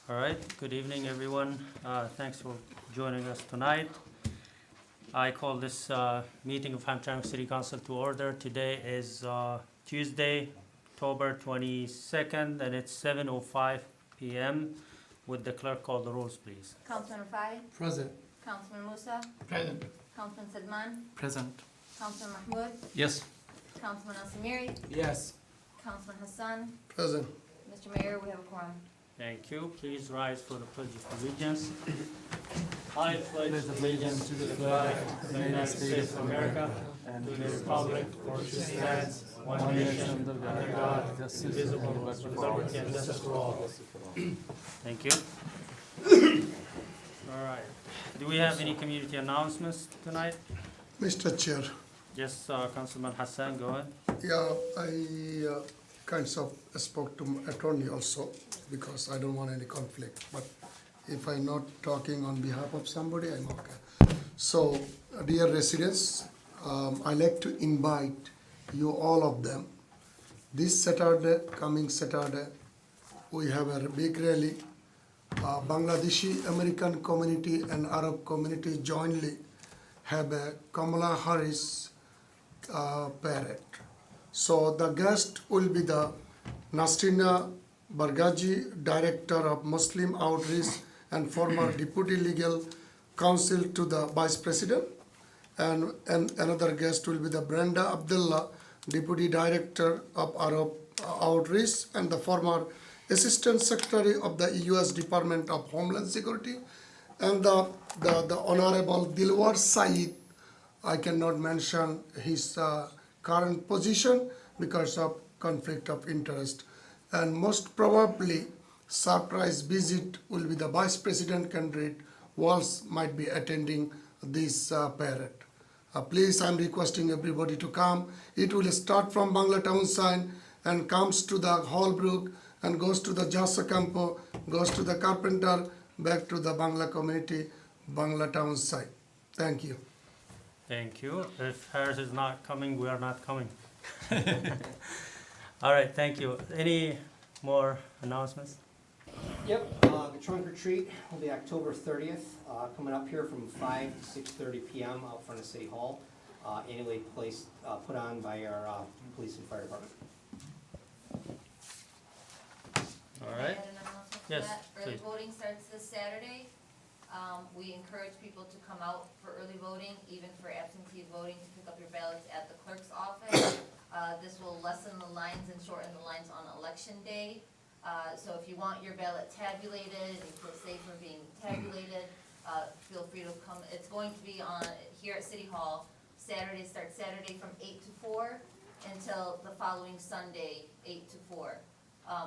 All right, good evening, everyone. Thanks for joining us tonight. I call this meeting of Hamtramck City Council to order. Today is Tuesday, October 22nd, and it's 7:05 p.m. Would the clerk call the rules, please? Councilman Rafai, Present. Councilman Musa, Present. Councilman Sedman, Present. Councilman Mahmoud, Yes. Councilman Al-Samiri, Yes. Councilman Hassan. Present. Mr. Mayor, we have a quorum. Thank you. Please rise for the Pledge of Allegiance. I pledge allegiance to the flag of the United States of America and to the republic for which it stands, one nation, under God, indivisible, with liberty and justice for all. Thank you. All right. Do we have any community announcements tonight? Mr. Chair, Yes, Councilman Hassan, go ahead. yeah, I kind of spoke to my attorney also because I don't want any conflict. But if I'm not talking on behalf of somebody, I'm okay. So, dear residents, I like to invite you all of them. This Saturday, coming Saturday, we have a big rally. Bangladeshi American community and Arab community jointly have a Kamala Harris parade. So the guest will be the Nasrina Bargaji, Director of Muslim Outreach and former Deputy Legal Counsel to the Vice President. And another guest will be the Brenda Abdullah, Deputy Director of Arab Outreach and the former Assistant Secretary of the U.S. Department of Homeland Security. And the Honorable Dilwar Saeed, I cannot mention his current position because of conflict of interest. And most probably, surprise visit will be the Vice President candidate. Walz might be attending this parade. Please, I'm requesting everybody to come. It will start from Bangla Town sign and comes to the Hallbrook and goes to the Jasa Campo, goes to the Carpenter, back to the Bangla community, Bangla Town side. Thank you. Thank you. If Harris is not coming, we are not coming. All right, thank you. Any more announcements? Yep, the trunk retreat will be October 30th, coming up here from 5 to 6:30 p.m. out front of City Hall. Annually put on by our police and fire department. All May I right. add an announcement to Yes, that? Early please. voting starts this Saturday. We encourage people to come out for early voting, even for absentee voting, to pick up your ballots at the clerk's office. This will lessen the lines and shorten the lines on election day. So if you want your ballot tabulated and you feel safer being tabulated, feel free to come. It's going to be on here at City Hall. Starts Saturday from 8 to 4 until the following Sunday, 8 to 4.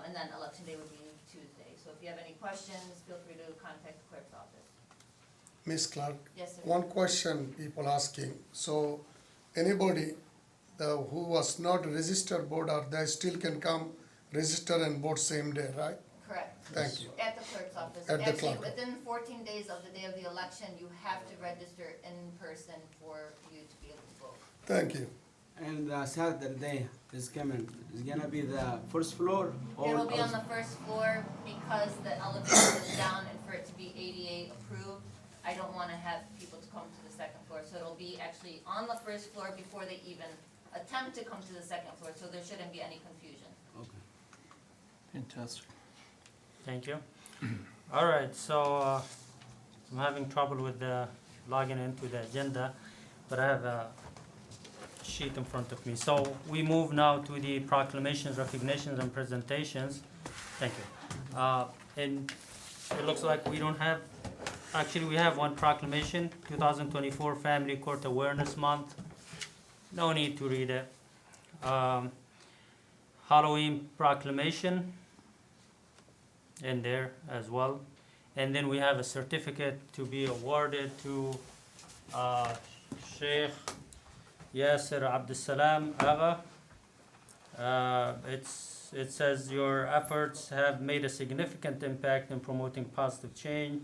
And then election day would be Tuesday. So if you have any questions, feel free to contact the clerk's office. Miss Clark, Yes, sir. one question people asking. So anybody who was not registered voter, they still can come register and vote same day, right? Correct. Thank you. At the clerk's office. At the Actually, clerk. within 14 days of the day of the election, you have to register in person for you to be able to vote. Thank you. And Saturday is coming. It's gonna be the first floor or It'll be on the first floor because the elevator is down and for it to be ADA approved, I don't wanna have people to come to the second floor. So it'll be actually on the first floor before they even attempt to come to the second floor, so there shouldn't be any confusion. Okay. Fantastic. Thank you. All right, so I'm having trouble with logging into the agenda, but I have a sheet in front of me. So we move now to the proclamations, recognitions, and presentations. Thank you. And it looks like we don't have, actually we have one proclamation, 2024 Family Court Awareness Month. No need to read it. Halloween proclamation in there as well. And then we have a certificate to be awarded to Sheikh Yasser Abdussalam Agha. It says your efforts have made a significant impact in promoting positive change,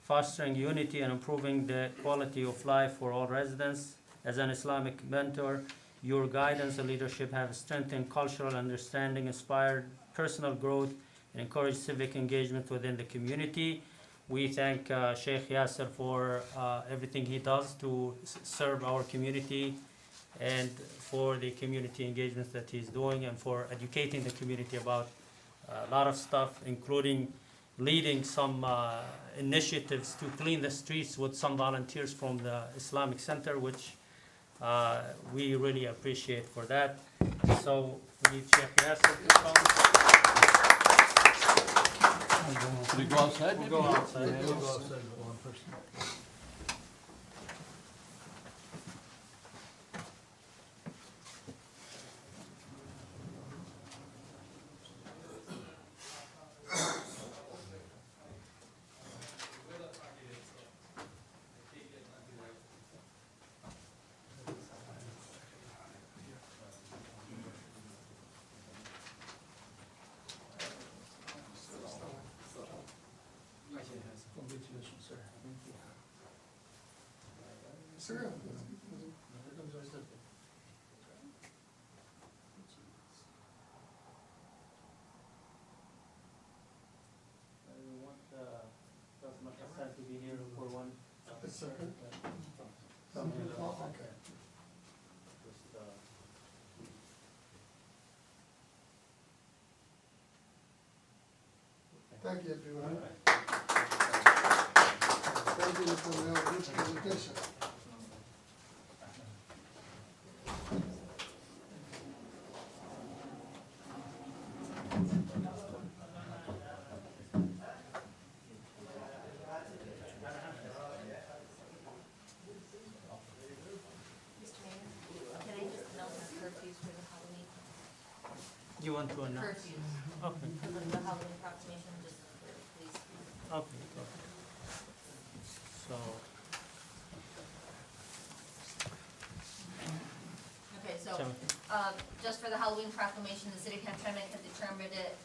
fostering unity and improving the quality of life for all residents. As an Islamic mentor, your guidance and leadership have strengthened cultural understanding, inspired personal growth, and encourage civic engagement within the community. We thank Sheikh Yasser for everything he does to serve our community and for the community engagement that he's doing and for educating the community about a lot of stuff, including leading some initiatives to clean the streets with some volunteers from the Islamic Center, which we really appreciate for that. So we need Sheikh Yasser to come. Should we go outside? We'll maybe? go outside. Yeah, we'll go outside with one person. Congratulations, sir. Sir, I want Councilman Hassan to be here for one. second. Something Oh, okay. just, Thank you, everyone. Thank you for your good presentation. Mr. Mayor, can I just announce the curfews for the Halloween? You want to announce? Curfews, Okay, for the Halloween proclamation, just for police. okay, okay. So, Okay, so, Chairman. just for the Halloween proclamation, the city of Hamtramck has determined it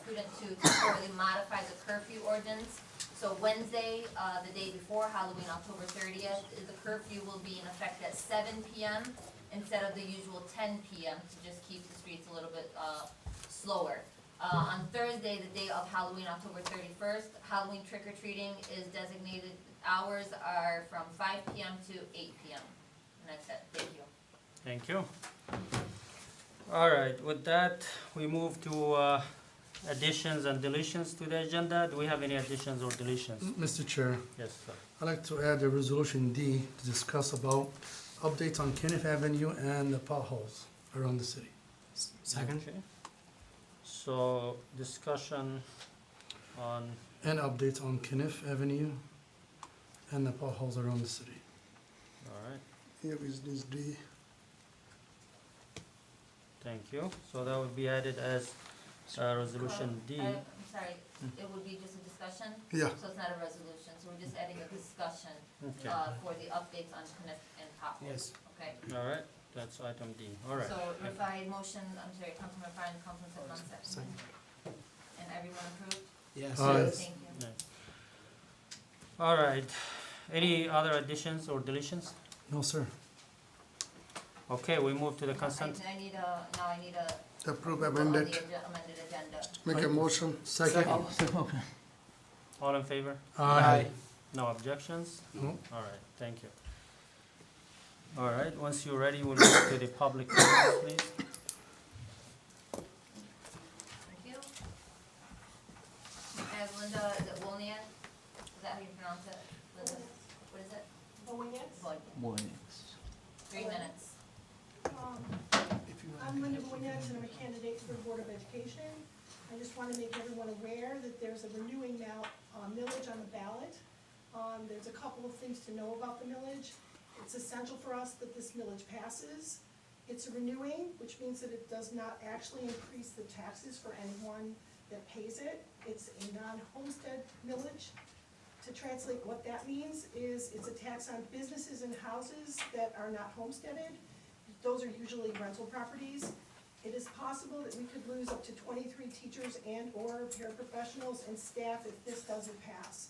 prudent to temporarily modify the curfew ordinance. So Wednesday, the day before Halloween, October 30th, the curfew will be in effect at 7 PM instead of the usual 10 PM to just keep the streets a little bit slower. On Thursday, the day of Halloween, October 31st, Halloween trick-or-treating is designated, hours are from 5 PM to 8 PM. And that's it, thank you. thank you. All right, with that, we move to additions and deletions to the agenda. Do we have any additions or deletions? Mr. Chair, Yes, sir. I'd like to add a resolution D to discuss about updates on Kenneth Avenue and the potholes around the city. Second? Okay. So, discussion on, And updates on Kenneth Avenue and the potholes around the city. all right, Here is this D. thank you. So that would be added as resolution D. I'm sorry, it would be just a discussion, Yeah, so it's not a resolution, so we're just adding a discussion Okay, for the updates on Connect and potholes. Yes. Okay, all right, that's item D, all right. so if I motion, I'm sorry, Councilman Bryan, Councilman Sutton, second. And everyone approved? Yes. Aye. Thank you. Yeah. All right, any other additions or deletions? No, sir. Okay, we move to the consent. I need a, now I need a. approve vote on amended, the amended agenda. make a motion. Second. Okay. All in favor? Aye. No objections? No. All right, thank you. All right, once you're ready, we'll move to the public comments, please. Thank you. I have Linda, is it Wonian? Is that how you pronounce it? Linda, what is it? Wonian. Morning. 3 minutes. I'm Linda Boyens, and I'm a candidate for the Board of Education. I just want to make everyone aware that there's a renewing now millage on the ballot. There's a couple of things to know about the millage. It's essential for us that this millage passes. It's a renewing, which means that it does not actually increase the taxes for anyone that pays it. It's a non-homestead millage. To translate what that means is it's a tax on businesses and houses that are not homesteaded. Those are usually rental properties. It is possible that we could lose up to 23 teachers and/or paraprofessionals and staff if this doesn't pass.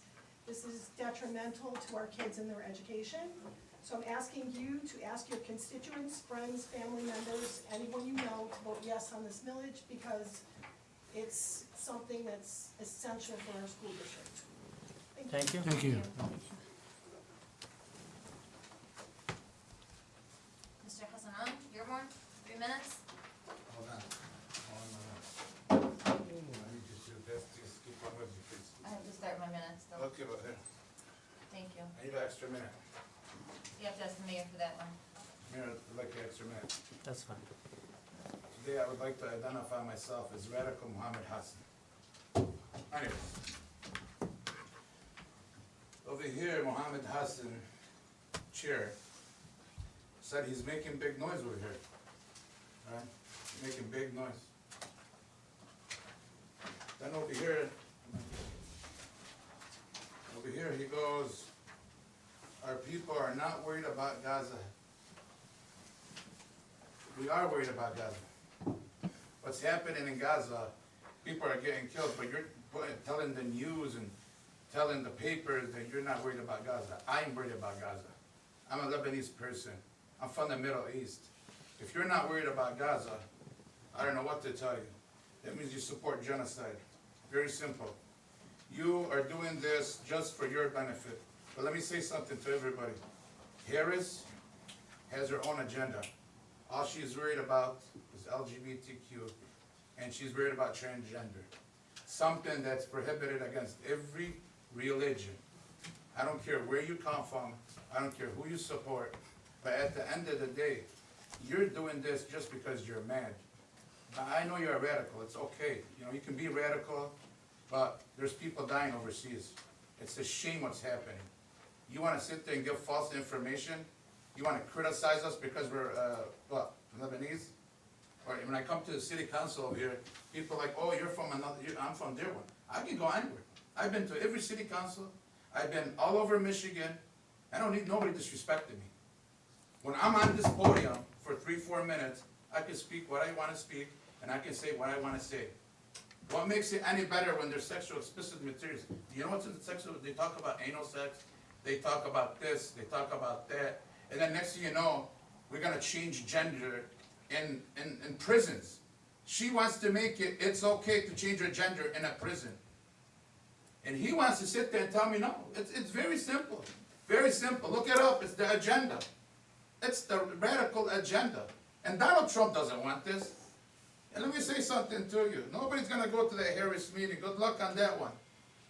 This is detrimental to our kids and their education. So I'm asking you to ask your constituents, friends, family members, anyone you know to vote yes on this millage because it's something that's essential for our school district. Thank you. Thank you. Mr. Hassanan, your more, 3 minutes? Hold on. Let me just do this, just keep on with me, please. I have to start my minutes though. Okay, but here, Thank you. I need an extra minute. You have to ask the mayor for that one. Mayor, I'd like an extra minute. That's fine. Today, I would like to identify myself as Radical Muhammad Hassan. Anyways. Over here, Muhammad Hassan, chair, said he's making big noise over here. Right? Making big noise. Then over here, he goes, our people are not worried about Gaza. We are worried about Gaza. What's happening in Gaza, people are getting killed, but you're telling the news and telling the papers that you're not worried about Gaza. I'm worried about Gaza. I'm a Lebanese person. I'm from the Middle East. If you're not worried about Gaza, I don't know what to tell you. That means you support genocide. Very simple. You are doing this just for your benefit. But let me say something to everybody. Harris has her own agenda. All she's worried about is LGBTQ, and she's worried about transgender. Something that's prohibited against every religion. I don't care where you come from, I don't care who you support, but at the end of the day, you're doing this just because you're mad. Now, I know you're a radical, it's okay. You know, you can be radical, but there's people dying overseas. It's a shame what's happening. You wanna sit there and give false information? You wanna criticize us because we're, Lebanese? Or when I come to the city council over here, people are like, oh, you're from another, I'm from Dearborn. I can go anywhere. I've been to every city council. I've been all over Michigan. I don't need nobody disrespecting me. When I'm on this podium for 3-4 minutes, I can speak what I wanna speak, and I can say what I wanna say. What makes it any better when there's sexual explicit materials? Do you know what's in the sexual, they talk about anal sex, they talk about this, they talk about that, and then next thing you know, we're gonna change gender in prisons. She wants to make it's okay to change her gender in a prison. And he wants to sit there and tell me no. It's very simple. Very simple. Look it up. It's the agenda. It's the radical agenda. And Donald Trump doesn't want this. And let me say something to you. Nobody's going to go to the Harris meeting. Good luck on that one.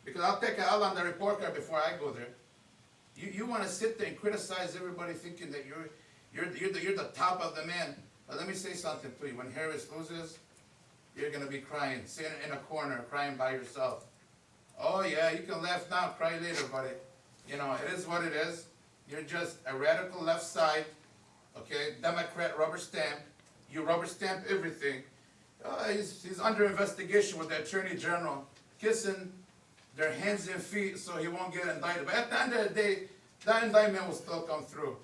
Because I'll take an L on the report card before I go there. You want to sit there and criticize everybody thinking that you're the top of the man. But let me say something to you. When Harris loses, you're going to be crying, sitting in a corner, crying by yourself. Oh yeah, you can laugh now, cry later, buddy. You know, it is what it is. You're just a radical left side, okay, Democrat rubber stamp. You rubber stamp everything. He's under investigation with the Attorney General, kissing their hands and feet so he won't get indicted. But at the end of the day, that indictment will still come through.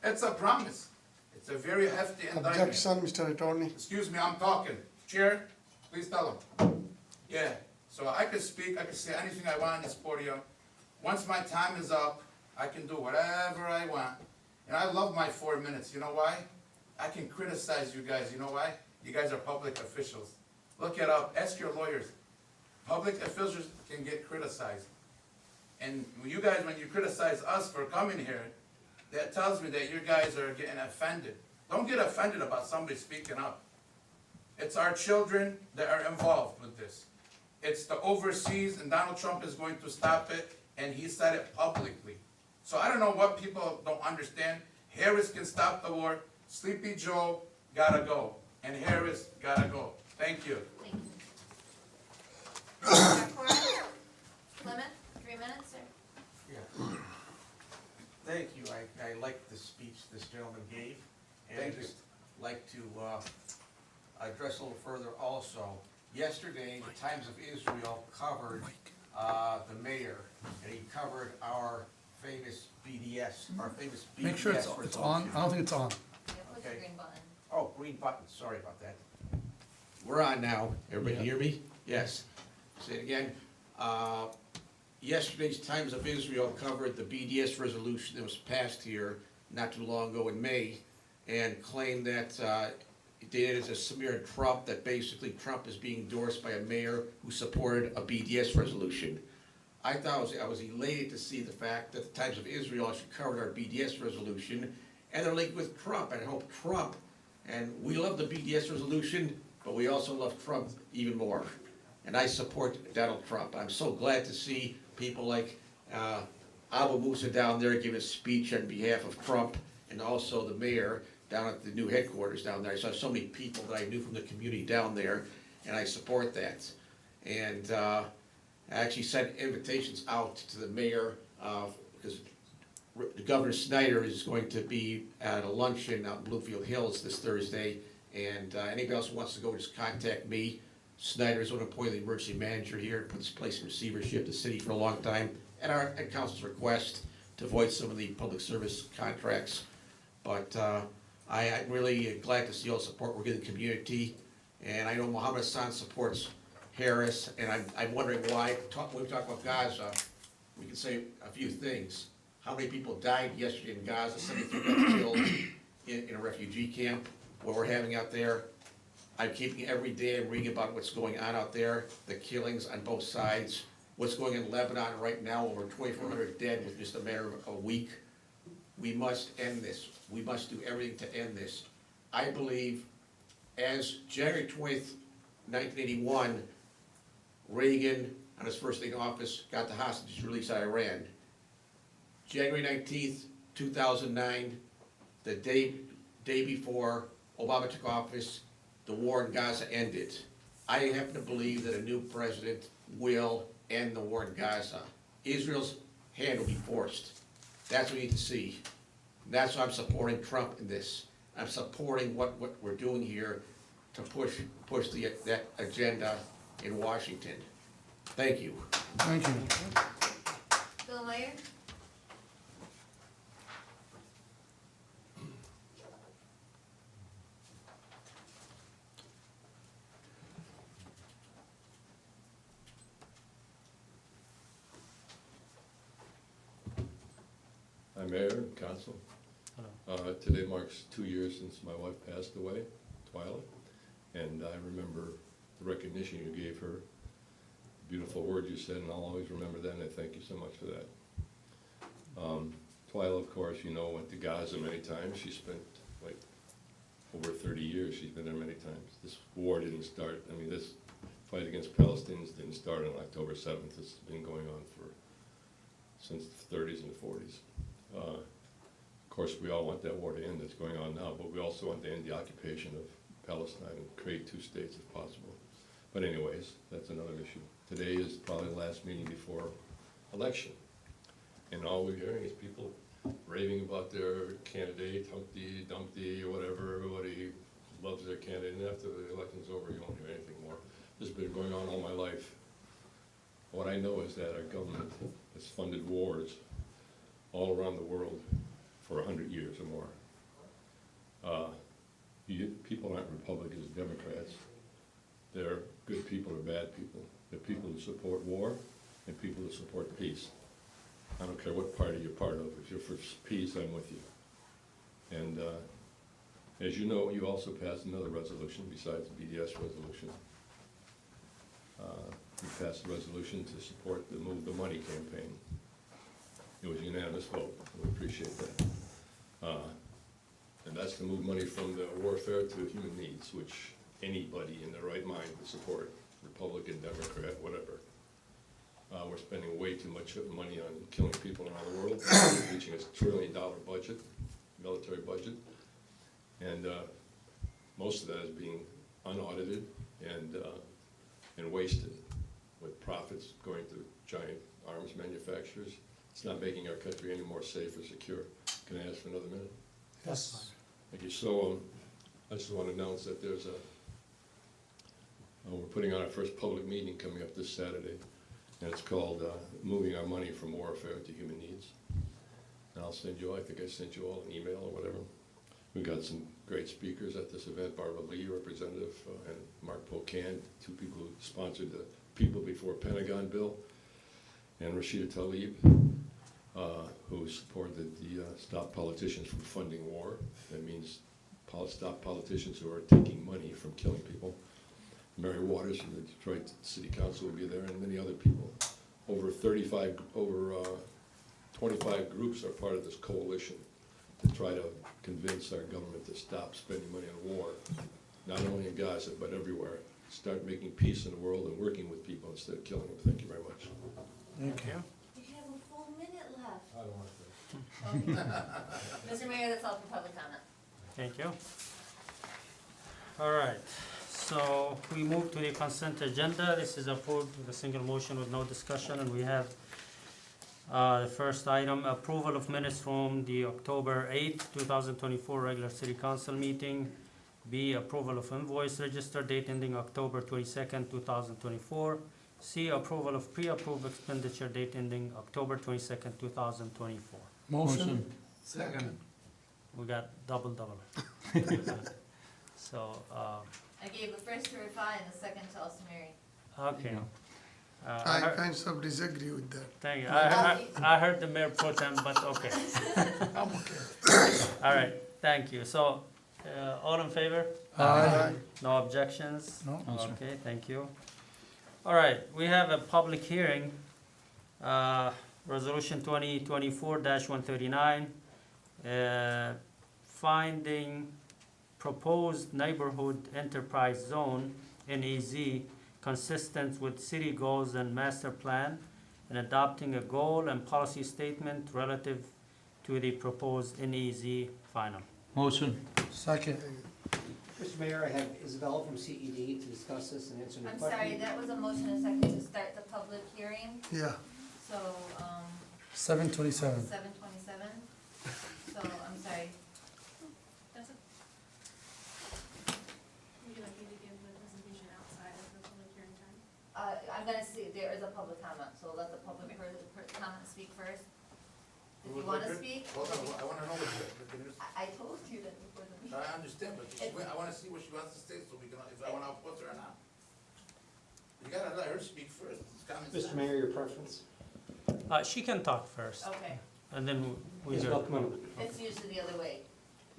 It's a promise. It's a very hefty indictment. Objection, Mr. Attorney. Excuse me, I'm talking. Chair, please tell him. Yeah, so I can speak, I can say anything I want on this podium. Once my time is up, I can do whatever I want. And I love my 4 minutes. You know why? I can criticize you guys. You know why? You guys are public officials. Look it up. Ask your lawyers. Public officials can get criticized. And you guys, when you criticize us for coming here, that tells me that you guys are getting offended. Don't get offended about somebody speaking up. It's our children that are involved with this. It's the overseas, and Donald Trump is going to stop it, and he said it publicly. So I don't know what people don't understand. Harris can stop the war. Sleepy Joe gotta go, and Harris gotta go. Thank you. Thank you. Mr. Corr? Clement, 3 minutes, sir. Yeah. Thank you. I like the speech this gentleman gave. And Thank I'd you. just like to address a little further also. Yesterday, the Times of Israel covered the mayor, and he covered our famous BDS, our famous BDS. Make sure it's on. resolution. I don't think it's on. Yeah, push the Okay. green button. Oh, green button, sorry about that. We're on now. Everybody hear me? Yes. Say it again. Yesterday's Times of Israel covered the BDS resolution that was passed here not too long ago in May, and claimed that did is a smear of Trump, that basically Trump is being endorsed by a mayor who supported a BDS resolution. I was elated to see the fact that the Times of Israel actually covered our BDS resolution, and they're linked with Trump, and I hope Trump, and we love the BDS resolution, but we also love Trump even more. And I support Donald Trump. I'm so glad to see people like Abu Musa down there giving a speech on behalf of Trump, and also the mayor down at the new headquarters down there. I saw so many people that I knew from the community down there, and I support that. And I actually sent invitations out to the mayor, because Governor Snyder is going to be at a luncheon out in Bluefield Hills this Thursday, and anybody else who wants to go, just contact me. Snyder is appointed the emergency manager here, put this place in receivership, the city for a long time, at council's request to avoid some of the public service contracts. But I'm really glad to see all the support we're getting in the community, and I know Mohammed Hassan supports Harris, and I'm wondering why, when we talk about Gaza, we can say a few things. How many people died yesterday in Gaza? 73 got killed in a refugee camp, what we're having out there. I'm keeping every day, I'm reading about what's going on out there, the killings on both sides, what's going on in Lebanon right now, over 2,400 dead with just a matter of a week. We must end this. We must do everything to end this. I believe as January 20th, 1981, Reagan, on his first day in office, got the hostages released out of Iran. January 19th, 2009, the day before Obama took office, the war in Gaza ended. I happen to believe that a new president will end the war in Gaza. Israel's hand will be forced. That's what we need to see. That's why I'm supporting Trump in this. I'm supporting what we're doing here to push that agenda in Washington. Thank you. Thank you. Bill Meyer? Hi, Mayor and Council. Today marks 2 years since my wife passed away, Twyla, and I remember the recognition you gave her, the beautiful words you said, and I'll always remember that, and I thank you so much for that. Twyla, of course, you know, went to Gaza many times. She spent like over 30 years. She's been there many times. This war didn't start, I mean, this fight against Palestinians didn't start on October 7th. It's been going on since the 30s and the 40s. Of course, we all want that war to end that's going on now, but we also want to end the occupation of Palestine and create 2 states if possible. But anyways, that's another issue. Today is probably the last meeting before election. And all we're hearing is people raving about their candidate, Humpty, Dumpty, or whatever. Everybody loves their candidate, and after the election's over, you won't hear anything more. This has been going on all my life. What I know is that our government has funded wars all around the world for 100 years or more. People aren't Republicans and Democrats. They're good people or bad people. They're people who support war and people who support peace. I don't care what party you're part of. If you're for peace, I'm with you. And as you know, you also passed another resolution besides the BDS resolution. You passed a resolution to support the Move the Money campaign. It was a unanimous vote. We appreciate that. And that's to move money from the warfare to human needs, which anybody in their right mind would support, Republican, Democrat, whatever. We're spending way too much money on killing people around the world, reaching a $1 trillion budget, military budget. And most of that is being unaudited and wasted, with profits going to giant arms manufacturers. It's not making our country any more safe or secure. Can I ask for another minute? Yes. Thank you. So I just want to announce that there's we're putting on our first public meeting coming up this Saturday, and it's called Moving Our Money from Warfare to Human Needs. And I'll send you, I think I sent you all an email or whatever. We've got some great speakers at this event, Barbara Lee, representative, and Mark Pocan, 2 people who sponsored the People Before Pentagon bill, and Rashida Tlaib, who supported the Stop Politicians from Funding War. That means stop politicians who are taking money from killing people. Mary Waters from the Detroit City Council will be there, and many other people. Over 25 groups are part of this coalition to try to convince our government to stop spending money on war, not only in Gaza, but everywhere. Start making peace in the world and working with people instead of killing them. Thank you very much. Thank you. You have a full minute left. I don't want to. Mr. Mayor, that's all for public comment. Thank you. All right, so we move to the consent agenda. This is approved with a single motion with no discussion, and we have the first item, approval of minutes from the October 8th, 2024 regular city council meeting. B, approval of invoice register date ending October 22nd, 2024. C, approval of pre-approved expenditure date ending October 22nd, 2024. Motion. Second. We got double. So, I gave the first to Rifai and the second to Alsamiri. okay. I kind of disagree with that. Thank you. I heard the mayor pro tem, but okay. I'm okay. All right, thank you. So, all in favor? Aye. No objections? No. Okay, thank you. All right, we have a public hearing, Resolution 2024-139, finding proposed neighborhood enterprise zone, NEZ, consistent with city goals and master plan, and adopting a goal and policy statement relative to the proposed NEZ final. Motion. Second. Mr. Mayor, I have Isabella from CED to discuss this and answer any I'm questions. sorry, that was a motion and a second to start the public hearing, Yeah, so, 7:27. 7:27. So, I'm sorry. Would you like me to give the presentation outside of the public hearing time? I'm gonna see, there is a public comment, so let the public comment speak first. Did you wanna speak? Hold on, I wanna know what I told you that before the meeting. I understand, but I wanna see what she wants to say, so we can, if I wanna oppose her or not. You gotta let her speak first, it's common sense. Mr. Mayor, your preference? She can talk first, Okay, and then we Isabel, hear. come on. it's usually the other way.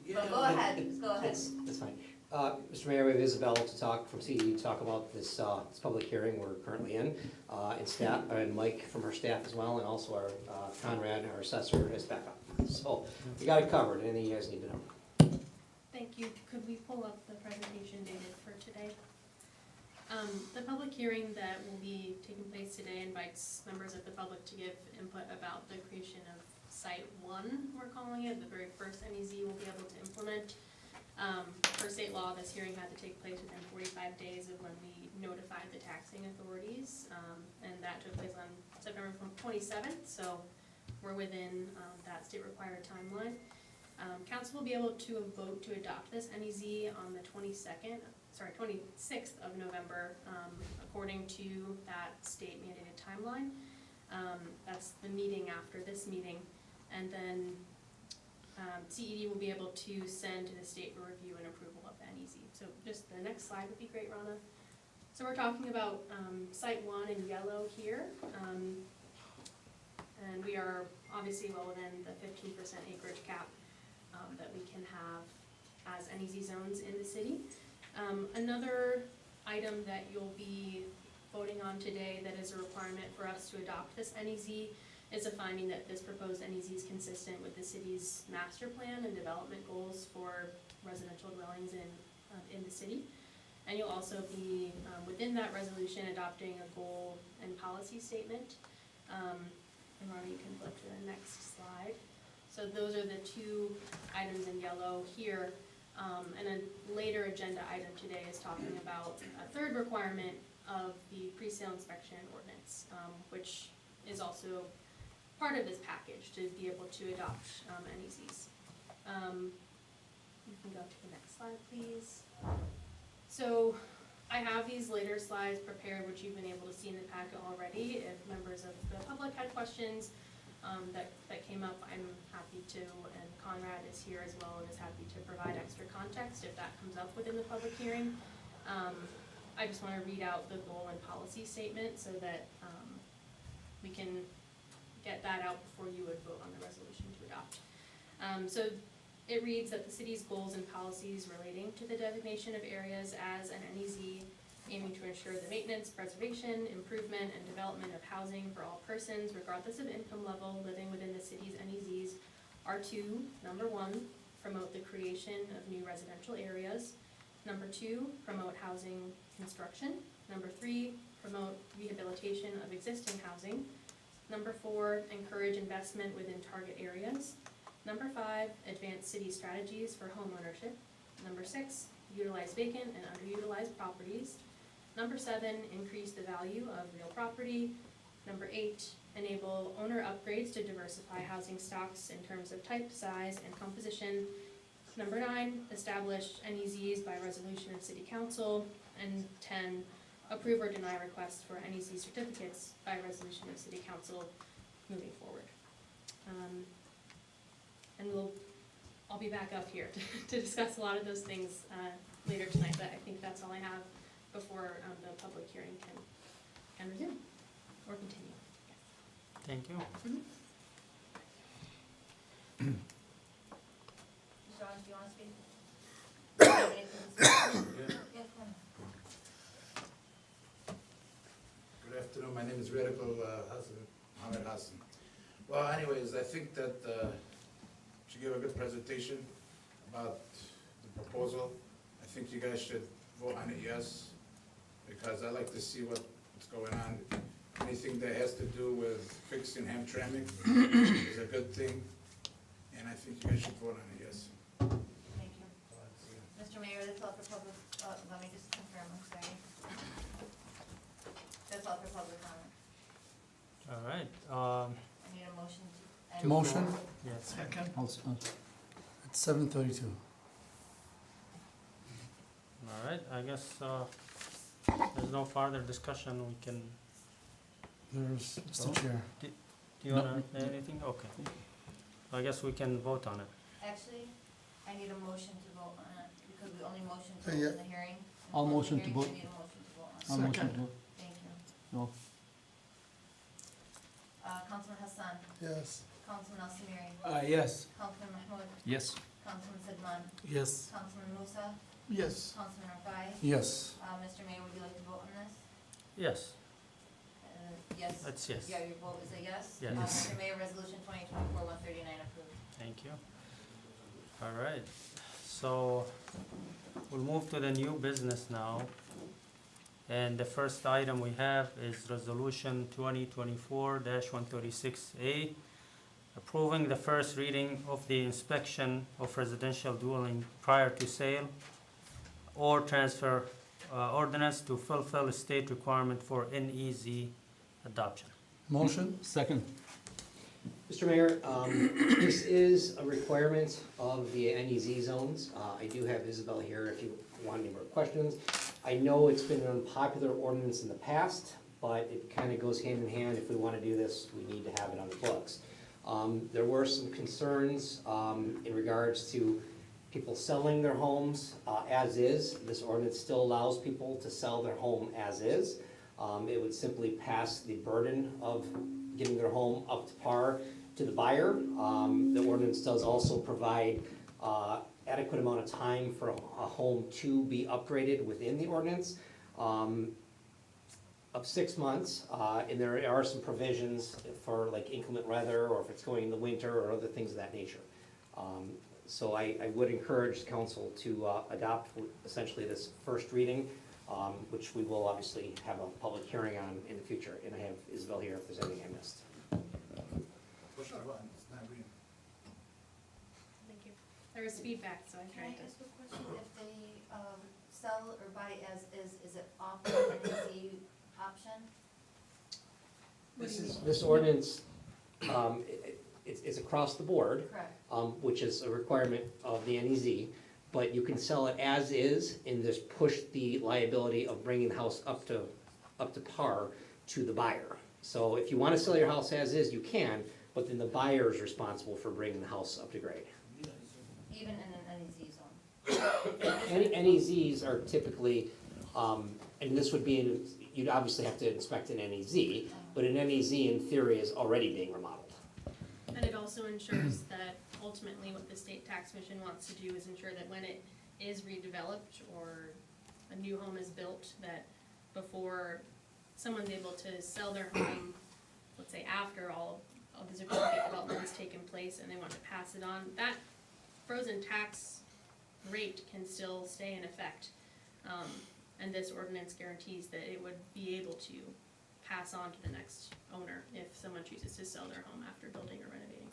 Yeah, But go ahead, go ahead. That's fine. Mr. Mayor, we have Isabel to talk, from CED, to talk about this, this public hearing we're currently in. And staff, and Mike from our staff as well, and also our, Conrad, our assessor, is back up. So, we got it covered, anything you guys need to know. Thank you. Could we pull up the presentation dated for today? The public hearing that will be taking place today invites members of the public to give input about the creation of Site 1, we're calling it, the very first NEZ we'll be able to implement. Per state law, this hearing had to take place within 45 days of when we notified the taxing authorities, and that took place on September 27th, so we're within that state required timeline. Council will be able to vote to adopt this NEZ on the 26th of November, according to that state mandated timeline. That's the meeting after this meeting, and then CED will be able to send to the state for review and approval of the NEZ. So just the next slide would be great, Rana. So we're talking about Site 1 in yellow here. And we are obviously well within the 15% acreage cap that we can have as NEZ zones in the city. Another item that you'll be voting on today that is a requirement for us to adopt this NEZ is a finding that this proposed NEZ is consistent with the city's master plan and development goals for residential dwellings in the city. And you'll also be, within that resolution, adopting a goal and policy statement. And Ronnie, you can flip to the next slide. So those are the two items in yellow here. And a later agenda item today is talking about a third requirement of the pre-sale inspection ordinance, which is also part of this package to be able to adopt NEZs. You can go to the next slide, please. So I have these later slides prepared, which you've been able to see in the packet already. If members of the public had questions that came up, I'm happy to, and Conrad is here as well and is happy to provide extra context if that comes up within the public hearing. I just want to read out the goal and policy statement so that we can get that out before you would vote on the resolution to adopt. So It reads that the city's goals and policies relating to the designation of areas as an NEZ aiming to ensure the maintenance, preservation, improvement, and development of housing for all persons regardless of income level living within the city's NEZs are to, number one, promote the creation of new residential areas. Number two, promote housing construction. Number three, promote rehabilitation of existing housing. Number four, encourage investment within target areas. Number five, advance city strategies for home ownership. Number six, utilize vacant and underutilized properties. Number seven, increase the value of real property. Number eight, enable owner upgrades to diversify housing stocks in terms of type, size, and composition. Number nine, establish NEZs by resolution of city council. And 10, approve or deny requests for NEZ certificates by resolution of city council moving forward. And I'll be back up here to discuss a lot of those things later tonight, but I think that's all I have before the public hearing can resume or continue. Thank you. Mr. Owens, do you wanna speak? Anything to say? Yeah, go on. Good afternoon, my name is Radical Hassan, Mohammed Hassan. Well, anyways, I think that she gave a good presentation about the proposal. I think you guys should vote on it yes, because I like to see what's going on. Anything that has to do with fixing Hamtramck is a good thing, and I think you guys should vote on it yes. Thank you. Mr. Mayor, that's all for public, let me just confirm, I'm sorry. That's all for public comment. All right, I need a motion to. Motion yes. Second. at 7:32. All right, I guess, there's no further discussion, we can, There's Oh. Mr. Chair. do you wanna say anything? Okay. I guess we can vote on it. Actually, I need a motion to vote on it, because we only motioned to Yeah. open the hearing. I'll Close the motion to hearing, vote. I need a motion to vote on it. I'll motion to. Thank you. No. Councilman Hassan, Yes. Councilman Al Samiri, Yes. Councilman Mahmoud, Yes. Councilman Sidman, Yes. Councilman Musa, Yes. Councilman Rafai. Yes. Mr. Mayor, would you like to vote on this? Yes, Yes? that's yes. Yeah, your vote is a yes? Yes. Mr. Mayor, resolution 2024-139 approved. Thank you. All right, so we'll move to the new business now. And the first item we have is Resolution 2024-136A, approving the first reading of the inspection of residential dwelling prior to sale or transfer ordinance to fulfill state requirement for NEZ adoption. Motion? Second. Mr. Mayor, this is a requirement of the NEZ zones. I do have Isabel here if you want any more questions. I know it's been an unpopular ordinance in the past, but it kind of goes hand in hand. If we want to do this, we need to have it on the books. There were some concerns in regards to people selling their homes as is. This ordinance still allows people to sell their home as is. It would simply pass the burden of getting their home up to par to the buyer. The ordinance does also provide adequate amount of time for a home to be upgraded within the ordinance of 6 months. And there are some provisions for like inclement weather or if it's going in the winter or other things of that nature. So I would encourage council to adopt essentially this first reading, which we will obviously have a public hearing on in the future. And I have Isabel here if there's anything I missed. Push the button, it's not green. Thank you. There was feedback, so I Can I tried to. ask a question? If they sell or buy as is it off the NEZ option? This ordinance, it's across the board, Correct. which is a requirement of the NEZ, but you can sell it as is and just push the liability of bringing the house up to par to the buyer. So if you want to sell your house as is, you can, but then the buyer is responsible for bringing the house up to grade. Even in an NEZ zone? NEZs are typically, and this would be, you'd obviously have to inspect an NEZ, but an NEZ in theory is already being remodeled. And it also ensures that ultimately what the state tax commission wants to do is ensure that when it is redeveloped or a new home is built, that before someone's able to sell their home, let's say after all of the certificate development has taken place and they want to pass it on, that frozen tax rate can still stay in effect. And this ordinance guarantees that it would be able to pass on to the next owner if someone chooses to sell their home after building or renovating.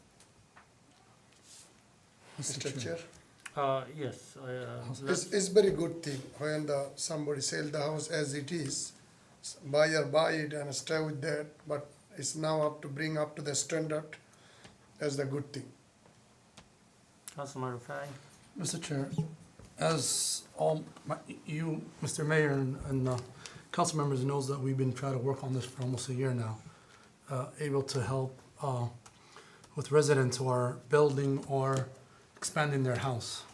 Mr. Chair. Yes, It's very good thing when somebody sell the house as it is, buyer buy it and stay with that, but it's now up to bring up to the standard as the good thing. Councilman Rafai. Mr. Chair, as you, Mr. Mayor, and council members knows that we've been trying to work on this for almost a year now, able to help with residents who are building or expanding their house.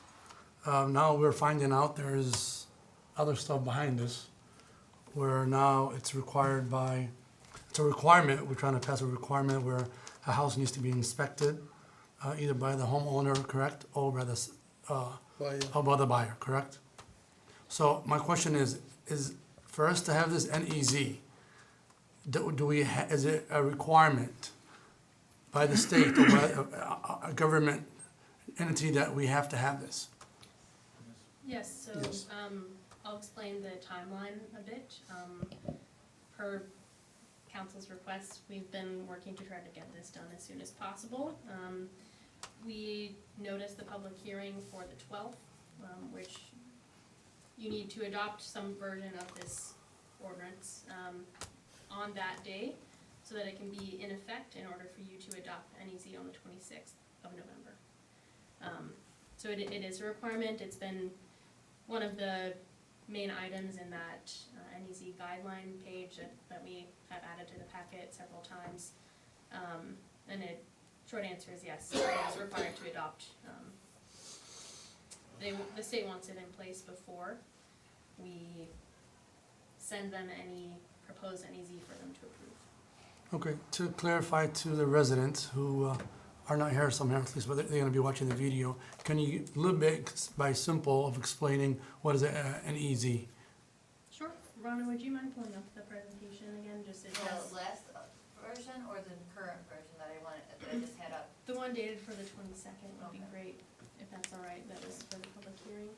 Now we're finding out there is other stuff behind this, where now it's required by, it's a requirement, we're trying to pass a requirement where a house needs to be inspected, either by the homeowner, correct, or by the, or by the buyer, correct? So my question is for us to have this NEZ, do we, is it a requirement by the state or by a government entity that we have to have this? Yes, so, Yes. I'll explain the timeline a bit. Per council's request, we've been working to try to get this done as soon as possible. We noticed the public hearing for the 12th, which you need to adopt some version of this ordinance on that day so that it can be in effect in order for you to adopt NEZ on the 26th of November. So it is a requirement. It's been one of the main items in that NEZ guideline page that we have added to the packet several times. And it, short answer is yes, it is required to adopt. The state wants it in place before we send them any proposed NEZ for them to approve. Okay, to clarify to the residents who are not here, some here at least, but they're gonna be watching the video, can you, a little bit by simple of explaining what is an EZ? Sure. Rhonda, would you mind pulling up the presentation again, just to The last version or the current version that I just had up? The one dated for the 22nd would be Okay. great, if that's all right. That was for the public hearing.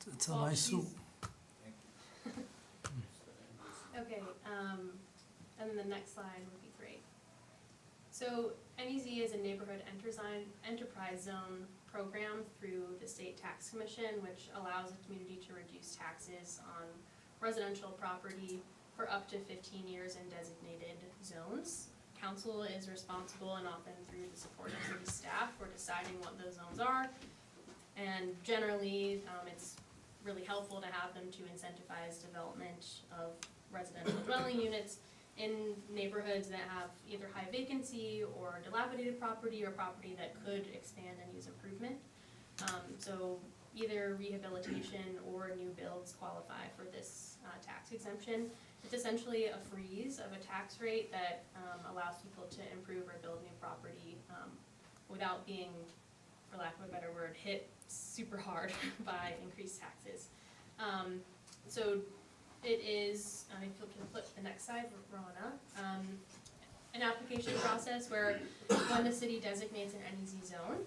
It's a Well, nice soup. Okay, and then the next slide would be great. So NEZ is a neighborhood enterprise zone program through the state tax commission, which allows a community to reduce taxes on residential property for up to 15 years in designated zones. Council is responsible, and often through the support of city staff, for deciding what those zones are. And generally, it's really helpful to have them to incentivize development of residential dwelling units in neighborhoods that have either high vacancy or dilapidated property or property that could expand and use improvement. So either rehabilitation or new builds qualify for this tax exemption. It's essentially a freeze of a tax rate that allows people to improve or build new property without being, for lack of a better word, hit super hard by increased taxes. So it is, if you can flip the next slide, Rona, an application process where when the city designates an NEZ zone,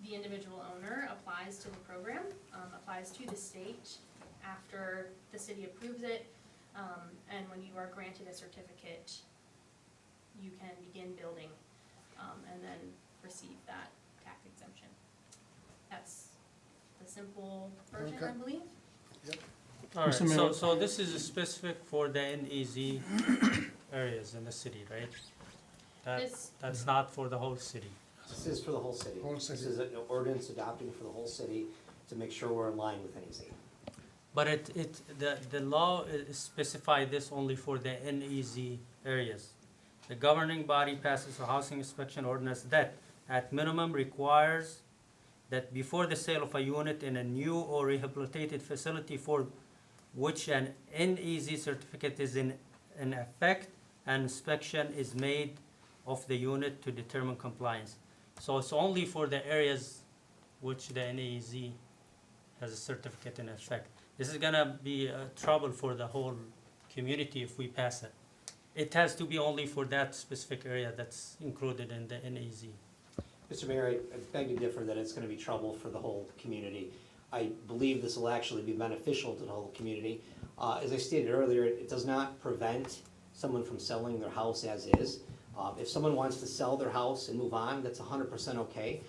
the individual owner applies to the program, applies to the state after the city approves it, and when you are granted a certificate, you can begin building and then receive that tax exemption. That's the simple version, I Okay. believe. All right, Mr. Mayor. so this is specific for the NEZ areas in the city, right? This- That's not for the whole city. This is for the whole city. Whole This city. is an ordinance adopting for the whole city to make sure we're in line with NEZ. But the law specify this only for the NEZ areas. The governing body passes a housing inspection ordinance that at minimum requires that before the sale of a unit in a new or rehabilitated facility for which an NEZ certificate is in effect, an inspection is made of the unit to determine compliance. So it's only for the areas which the NEZ has a certificate in effect. This is gonna be trouble for the whole community if we pass it. It has to be only for that specific area that's included in the NEZ. Mr. Mayor, I beg to differ that it's gonna be trouble for the whole community. I believe this will actually be beneficial to the whole community. As I stated earlier, it does not prevent someone from selling their house as is. If someone wants to sell their house and move on, that's 100% okay.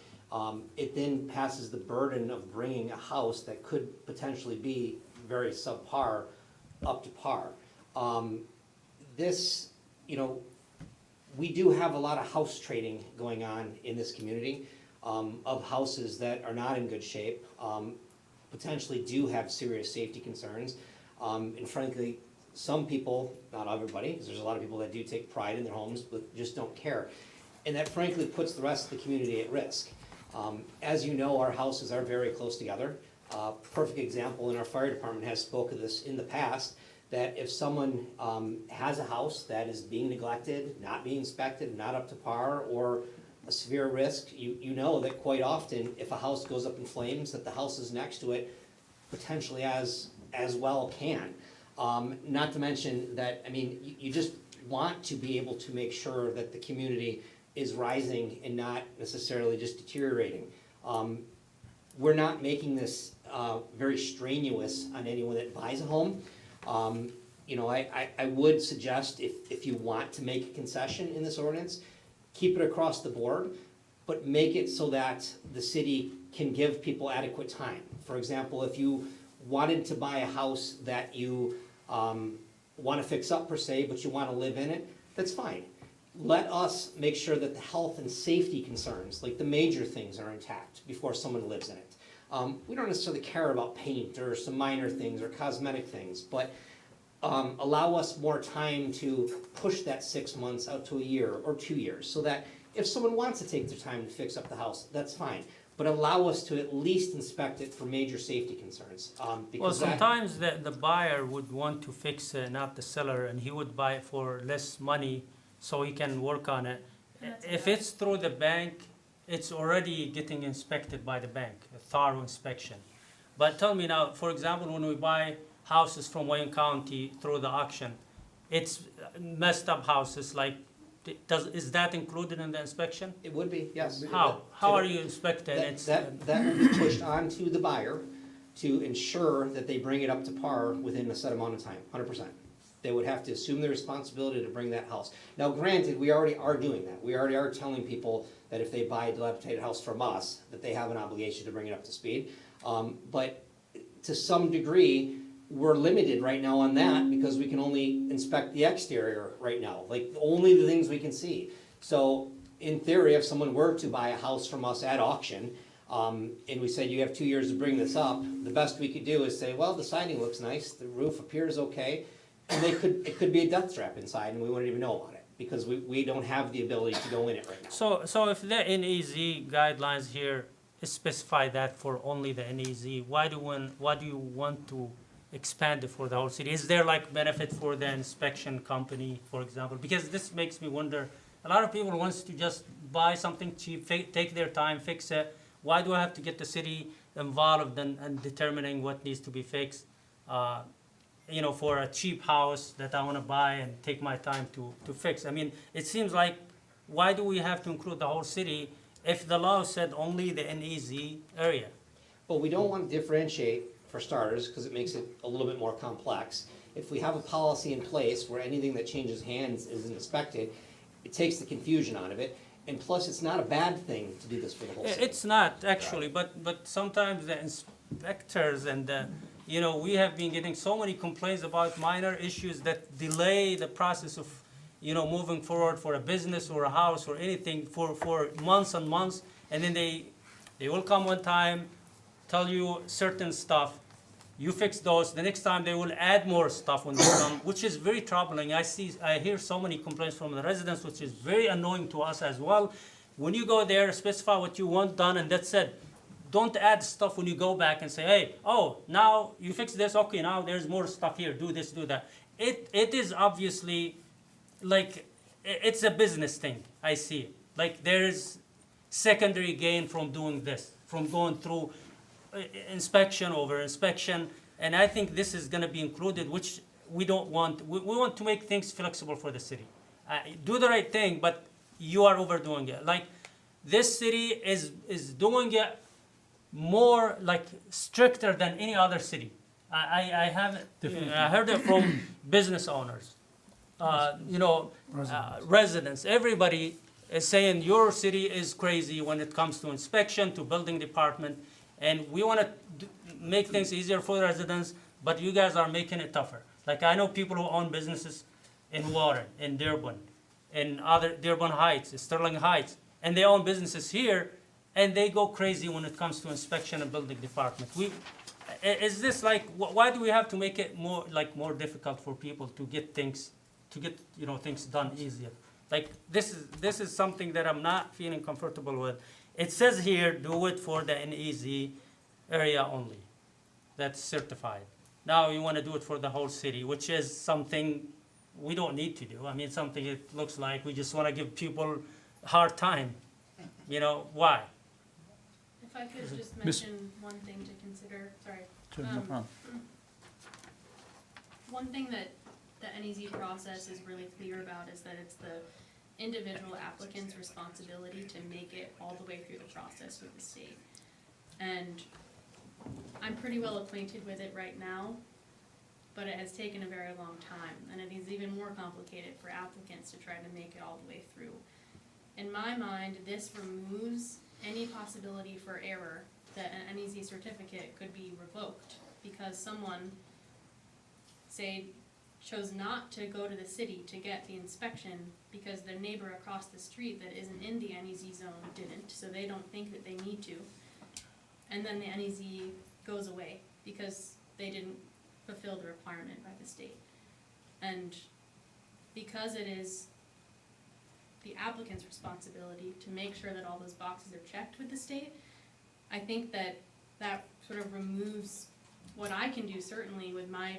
It then passes the burden of bringing a house that could potentially be very subpar up to par. This, you know, we do have a lot of house trading going on in this community, of houses that are not in good shape, potentially do have serious safety concerns. And frankly, some people, not everybody, because there's a lot of people that do take pride in their homes, but just don't care. And that frankly puts the rest of the community at risk. As you know, our houses are very close together. Perfect example, and our fire department has spoken of this in the past, that if someone has a house that is being neglected, not being inspected, not up to par, or a severe risk, you know that quite often, if a house goes up in flames, that the houses next to it potentially as well can. Not to mention that, I mean, you just want to be able to make sure that the community is rising and not necessarily just deteriorating. We're not making this very strenuous on anyone that buys a home. You know, I would suggest if you want to make a concession in this ordinance, keep it across the board, but make it so that the city can give people adequate time. For example, if you wanted to buy a house that you want to fix up per se, but you want to live in it, that's fine. Let us make sure that the health and safety concerns, like the major things, are intact before someone lives in it. We don't necessarily care about paint or some minor things or cosmetic things, but allow us more time to push that 6 months out to a year or 2 years, so that if someone wants to take their time to fix up the house, that's fine. But allow us to at least inspect it for major safety concerns. Well, Because that, sometimes the buyer would want to fix it, not the seller, and he would buy it for less money so he can work on it. If it's through the bank, it's already getting inspected by the bank, a thorough inspection. But tell me now, for example, when we buy houses from Wayne County through the auction, it's messed up houses, like, is that included in the inspection? it would be, yes. How? How are you inspecting it? That will be pushed on to the buyer to ensure that they bring it up to par within a set amount of time, 100%. They would have to assume the responsibility to bring that house. Now granted, we already are doing that. We already are telling people that if they buy a dilapidated house from us, that they have an obligation to bring it up to speed. But to some degree, we're limited right now on that because we can only inspect the exterior right now, like only the things we can see. So in theory, if someone were to buy a house from us at auction, and we said you have 2 years to bring this up, the best we could do is say, well, the siding looks nice, the roof appears okay, and it could be a death trap inside and we wouldn't even know about it because we don't have the ability to go in it right now. So if the NEZ guidelines here specify that for only the NEZ, why do you want to expand it for the whole city? Is there like benefit for the inspection company, for example? Because this makes me wonder, a lot of people wants to just buy something cheap, take their time, fix it. Why do I have to get the city involved in determining what needs to be fixed? You know, for a cheap house that I want to buy and take my time to fix. I mean, it seems like, why do we have to include the whole city if the law said only the NEZ area? But we don't want to differentiate, for starters, because it makes it a little bit more complex. If we have a policy in place where anything that changes hands is inspected, it takes the confusion out of it. And plus, it's not a bad thing to do this for the whole city. It's not actually, but sometimes the inspectors and you know, we have been getting so many complaints about minor issues that delay the process of, you know, moving forward for a business or a house or anything for months and months, and then they will come one time, tell you certain stuff, you fix those, the next time they will add more stuff when they come, which is very troubling. I hear so many complaints from the residents, which is very annoying to us as well. When you go there, specify what you want done, and that's it. don't add stuff when you go back and say, hey, oh, now you fix this, okay, now there's more stuff here, do this, do that. It is obviously, like, it's a business thing, I see it. Like, there's secondary gain from doing this, from going through inspection over inspection, and I think this is gonna be included, which we don't want. We want to make things flexible for the city. Do the right thing, but you are overdoing it. Like, this city is doing it more, like, stricter than any other city. I haven't, I heard it from business owners, residents, everybody is saying your city is crazy when it comes to inspection, to building department, and we want to make things easier for the residents, but you guys are making it tougher. Like, I know people who own businesses in Warren, in Dearborn, in other Dearborn Heights, Sterling Heights, and they own businesses here, and they go crazy when it comes to inspection and building department. Is this like, why do we have to make it more difficult for people to get things done easier? Like, this is something that I'm not feeling comfortable with. It says here, do it for the NEZ area only, that's certified. Now you want to do it for the whole city, which is something we don't need to do. I mean, something it looks like we just want to give people a hard time. Why? If I could just mention one thing to consider, sorry. One thing that the NEZ process is really clear about is that it's the individual applicant's responsibility to make it all the way through the process with the state. And I'm pretty well acquainted with it right now, but it has taken a very long time, and it is even more complicated for applicants to try to make it all the way through. In my mind, this removes any possibility for error that an NEZ certificate could be revoked because someone, say, chose not to go to the city to get the inspection because their neighbor across the street that isn't in the NEZ zone didn't, so they don't think that they need to. And then the NEZ goes away because they didn't fulfill the requirement by the state. And because it is the applicant's responsibility to make sure that all those boxes are checked with the state, I think that sort of removes what I can do certainly with my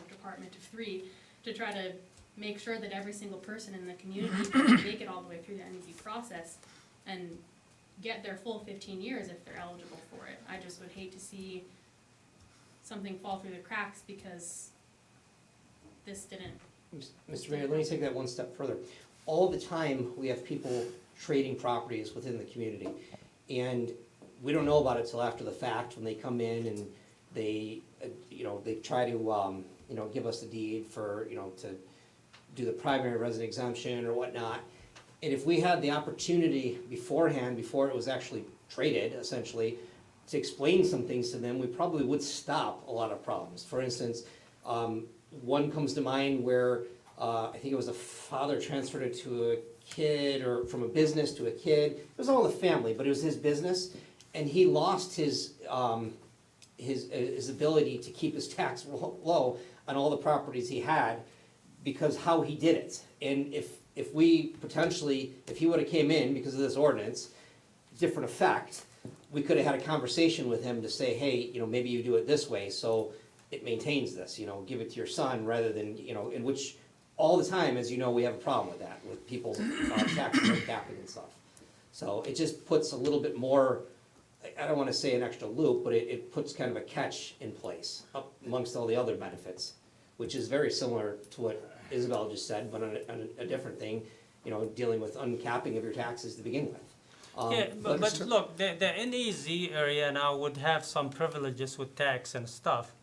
department of 3 to try to make sure that every single person in the community can make it all the way through the NEZ process and get their full 15 years if they're eligible for it. I just would hate to see something fall through the cracks because this didn't. Mr. Mayor, let me take that one step further. All the time, we have people trading properties within the community, and we don't know about it till after the fact when they come in and they try to give us the deed for to do the primary resident exemption or whatnot. And if we had the opportunity beforehand, before it was actually traded, essentially, to explain some things to them, we probably would stop a lot of problems. For instance, one comes to mind where I think it was a father transferred it to a kid, or from a business to a kid. It was all in the family, but it was his business, and he lost his ability to keep his tax low on all the properties he had because how he did it. And if we potentially, if he would have came in because of this ordinance, different effect, we could have had a conversation with him to say, hey, maybe you do it this way so it maintains this, give it to your son rather than, in which all the time, as we have a problem with that, with people's taxes and capping and stuff. So it just puts a little bit more, I don't want to say an extra loop, but it puts kind of a catch in place up amongst all the other benefits, which is very similar to what Isabel just said, but on a different thing, dealing with uncapping of your taxes to begin with. But look, the NEZ area now would have some privileges with tax and stuff.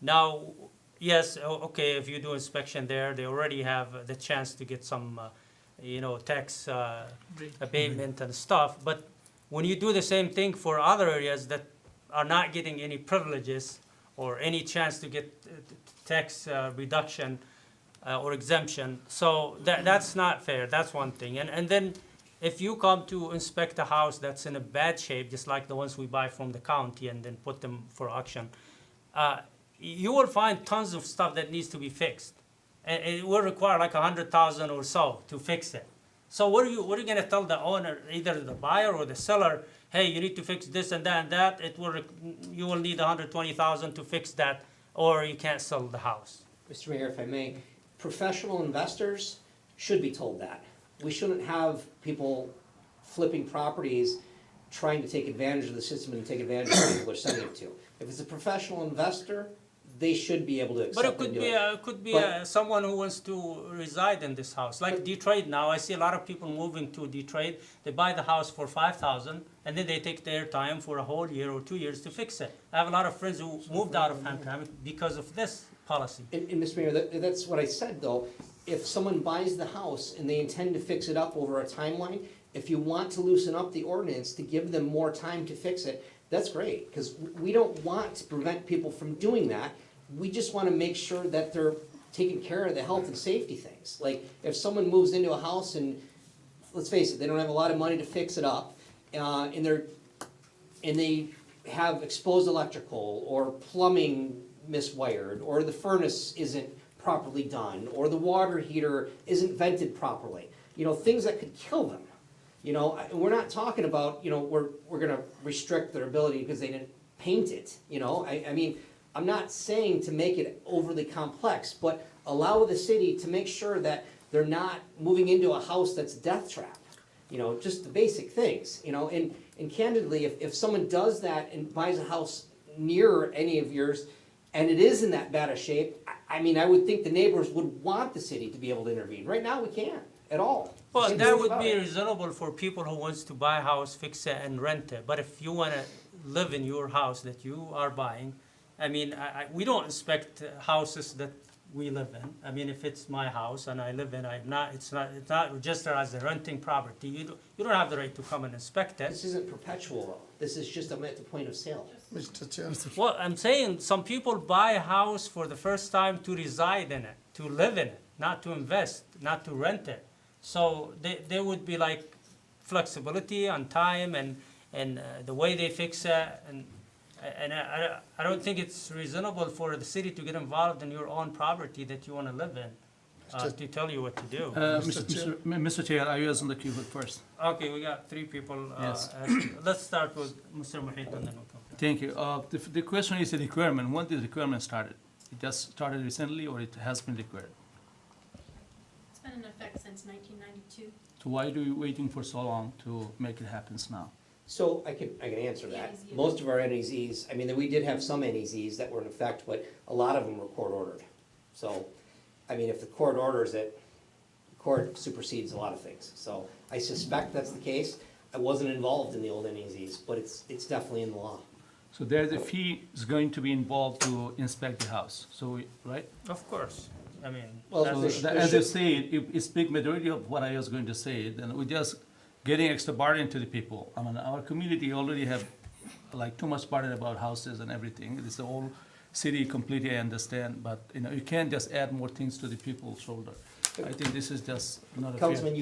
Now, yes, okay, if you do inspection there, they already have the chance to get some, tax abatement and stuff. But when you do the same thing for other areas that are not getting any privileges or any chance to get tax reduction or exemption, so that's not fair. That's one thing. And then if you come to inspect a house that's in a bad shape, just like the ones we buy from the county and then put them for auction, you will find tons of stuff that needs to be fixed. And it will require like $100,000 or so to fix it. So what are you going to tell the owner, either the buyer or the seller, hey, you need to fix this and that, it will, you will need 120,000 to fix that, or you can't sell the house. Mr. Mayor, if I may, professional investors should be told that. We shouldn't have people flipping properties, trying to take advantage of the system and take advantage of the people they're sending it to. If it's a professional investor, they should be able to But it accept and could do be, it. could be But- someone who wants to reside in this house, like Detroit now. I see a lot of people moving to Detroit. They buy the house for 5,000, and then they take their time for a whole year or 2 years to fix it. I have a lot of friends who moved out of Hamtramck because of this policy. And Mr. Mayor, that's what I said though. If someone buys the house and they intend to fix it up over a timeline, if you want to loosen up the ordinance to give them more time to fix it, that's great, because we don't want to prevent people from doing that. We just wanna make sure that they're taking care of the health and safety things. Like, if someone moves into a house and, let's face it, they don't have a lot of money to fix it up, and they have exposed electrical or plumbing miswired, or the furnace isn't properly done, or the water heater isn't vented properly, you know, things that could kill them. You know, we're not talking about, you know, we're gonna restrict their ability because they didn't paint it, you know? I mean, I'm not saying to make it overly complex, but allow the city to make sure that they're not moving into a house that's death trap. You know, just the basic things, you know, and candidly, if someone does that and buys a house near any of yours, and it is in that bad a shape, I mean, I would think the neighbors would want the city to be able to intervene. Right now, we can't at all. Well, Can't that do would about be it. reasonable for people who wants to buy a house, fix it, and rent it. But if you wanna live in your house that you are buying, I mean, we don't inspect houses that we live in. I mean, if it's my house and I live in, it's not registered as a renting property. You don't have the right to come and inspect it. This isn't perpetual though. This is just at the point of sale. Mr. Chair. Well, I'm saying some people buy a house for the first time to reside in it, to live in it, not to invest, not to rent it. So there would be like flexibility on time and the way they fix it, and I don't think it's reasonable for the city to get involved in your own property that you want to live in, to tell you what to do. Mr. Chair, I was on the queue first. Okay, we got 3 people. Yes. Let's start with Mr. Mohit and then we'll come. Thank you. The question is the requirement. When did the requirement started? It just started recently or it has been required? It's been in effect since 1992. So why do you waiting for so long to make it happen now? So I can answer that. NEZ. Most of our NEZs, I mean, we did have some NEZs that were in effect, but a lot of them were court ordered. So, I mean, if the court orders it, the court supersedes a lot of things. So I suspect that's the case. I wasn't involved in the old NEZs, but it's definitely in the law. So there's a fee is going to be involved to inspect the house, so, right? Of course, I mean, Well, that's- there's- So, as you say, it's big majority of what I was going to say, then we just getting extra burden to the people. I mean, our community already have like too much burden about houses and everything. It's the whole city completely I understand, but you know, you can't just add more things to the people's shoulder. I think this is just not a fair. Councilman,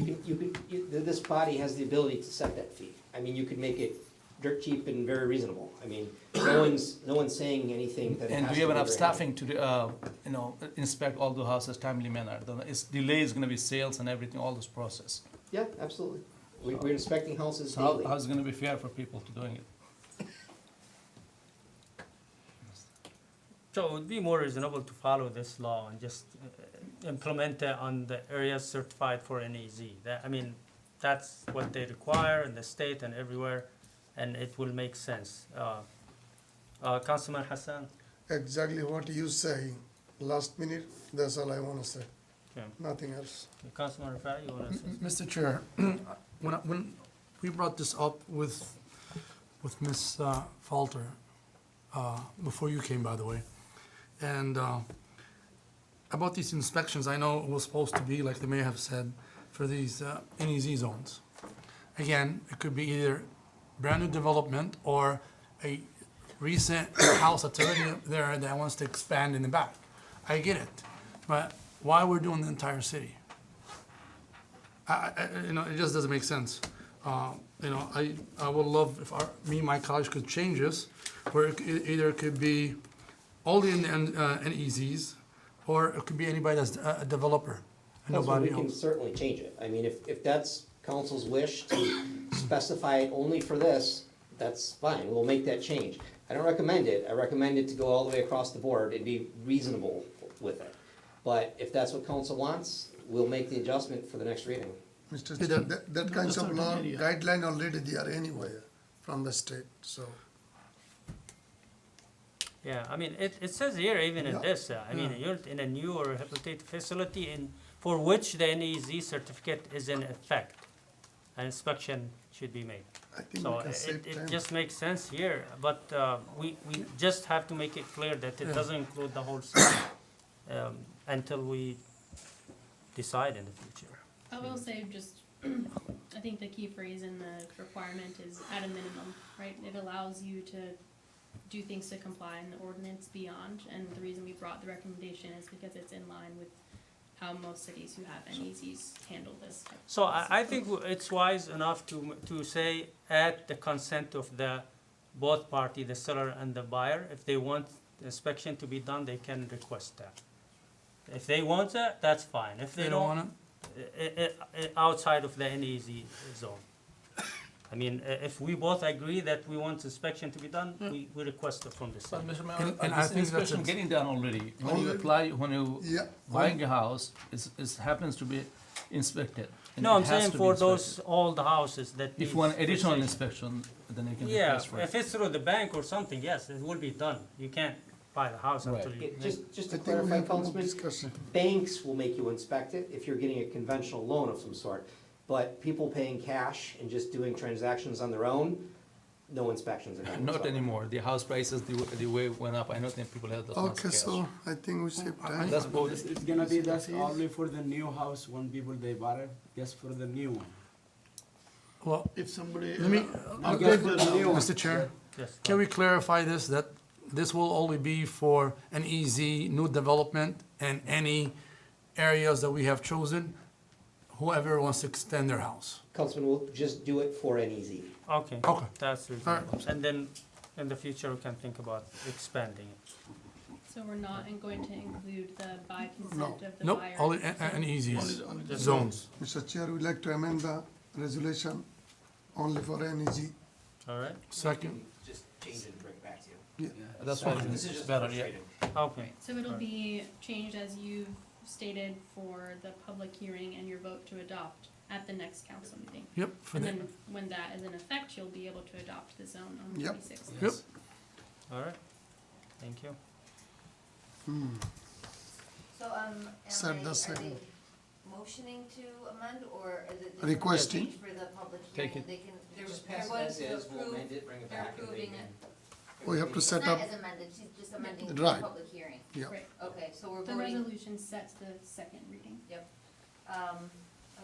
this body has the ability to set that fee. I mean, you could make it dirt cheap and very reasonable. I mean, no one's saying anything that it And has we to have be enough very staffing to, you know, inspect all the houses timely manner. It's delay is gonna be sales and everything, all this process. heavy. Yeah, absolutely. We're inspecting houses So daily. how's it gonna be fair for people to doing it? So it would be more reasonable to follow this law and just implement it on the areas certified for NEZ. I mean, that's what they require in the state and everywhere, and it will make sense. Councilman Hassan? Exactly what you say, last minute, that's all I wanna say, Okay. nothing else. Councilman Rafai, you wanna say? Mr. Chair, when we brought this up with Ms. Falter, before you came, by the way, and about these inspections, I know it was supposed to be, like the mayor have said, for these NEZ zones. Again, it could be either brand-new development or a recent house that's already there that wants to expand in the back. I get it, but why we're doing the entire city? You know, it just doesn't make sense. You know, I would love if my college could change this, where either it could be all the NEZs, or it could be anybody that's a developer, and Councilman, nobody we can else. certainly change it. I mean, if that's council's wish to specify it only for this, that's fine, we'll make that change. I don't recommend it, I recommend it to go all the way across the board and be reasonable with it. But if that's what council wants, we'll make the adjustment for the next reading. Mr. Yeah, Chair, that kinds that's of our law, area. guideline already there anyway from the state, so. Yeah, I mean, it says here, even in Yeah. this, I mean, you're in a new or rehabilitative facility for which the NEZ certificate is in effect. An inspection should be made. I think So we can save it time. just makes sense here, but we just have to make it clear that it Yeah. doesn't include the whole city until we decide in the future. I will say just, I think the key phrase in the requirement is at a minimum, right? It allows you to do things to comply in the ordinance beyond, and the reason we brought the recommendation is because it's in line with how most cities who have NEZs handle this. So I think it's wise enough to say at the consent of the both party, the seller and the buyer, if they want the inspection to be done, they can request that. If they want that, that's fine. If they don't, want outside of the NEZ zone. I mean, if we both agree that we want inspection to be done, we request it from the But city. Mr. Mayor, And I this think that's inspection a- getting done already. When you Already? apply, when you Yeah. buying a house, it happens to be inspected. and No, it I'm has saying to be for those inspected. old houses that. If needs one additional fixation. inspection, then you can Yeah, request for it. if it's through the bank or something, yes, it will be done. You can't buy the house Right. until you. Yeah, just to I think we clarify, have to move Councilman, discussion. banks will make you inspect it if you're getting a conventional loan of some sort. But people paying cash and just doing transactions on their own, no inspections are done. Not anymore. The house prices, the way went up. I don't think people have that much Okay, cash. so I think we save time. That's both. It's gonna be, that's only for the new house, when people they bought it, just for the new one. Well, If somebody. let me, I'll get for the new one. Mr. Chair, Yes. can we clarify this, that this will only be for an EZ, new development, and any areas that we have chosen, whoever wants to extend their house? Councilman, we'll just do it for an easy. Okay, Okay. that's reasonable. And then in the future, we can think about expanding it. So we're not going to include the by No. consent of the Nope, buyer. only an EZs, zones. Mr. Chair, we'd like to amend the resolution only for NEG. All right? Second, Just change it and bring it back to you. That's why it's better, yeah. Okay. So it'll be changed as you've stated for the public hearing and your vote to adopt at the next council meeting. yep, for And the, then when that is in effect, you'll be able to adopt the zone on the Yep. 26th. yep. All right. Thank you. So, Set are the they second. motioning to amend, or is it? Requesting. Change for the public Take hearing, it. they can, they're Just they're pass it going as to is, we'll approve, amend it, bring it they're back, and they approving can. it. We have to It's set not up, as amended, she's just amending the Right. public hearing. yeah. Right. Okay, so we're The voting, resolution sets the second reading. are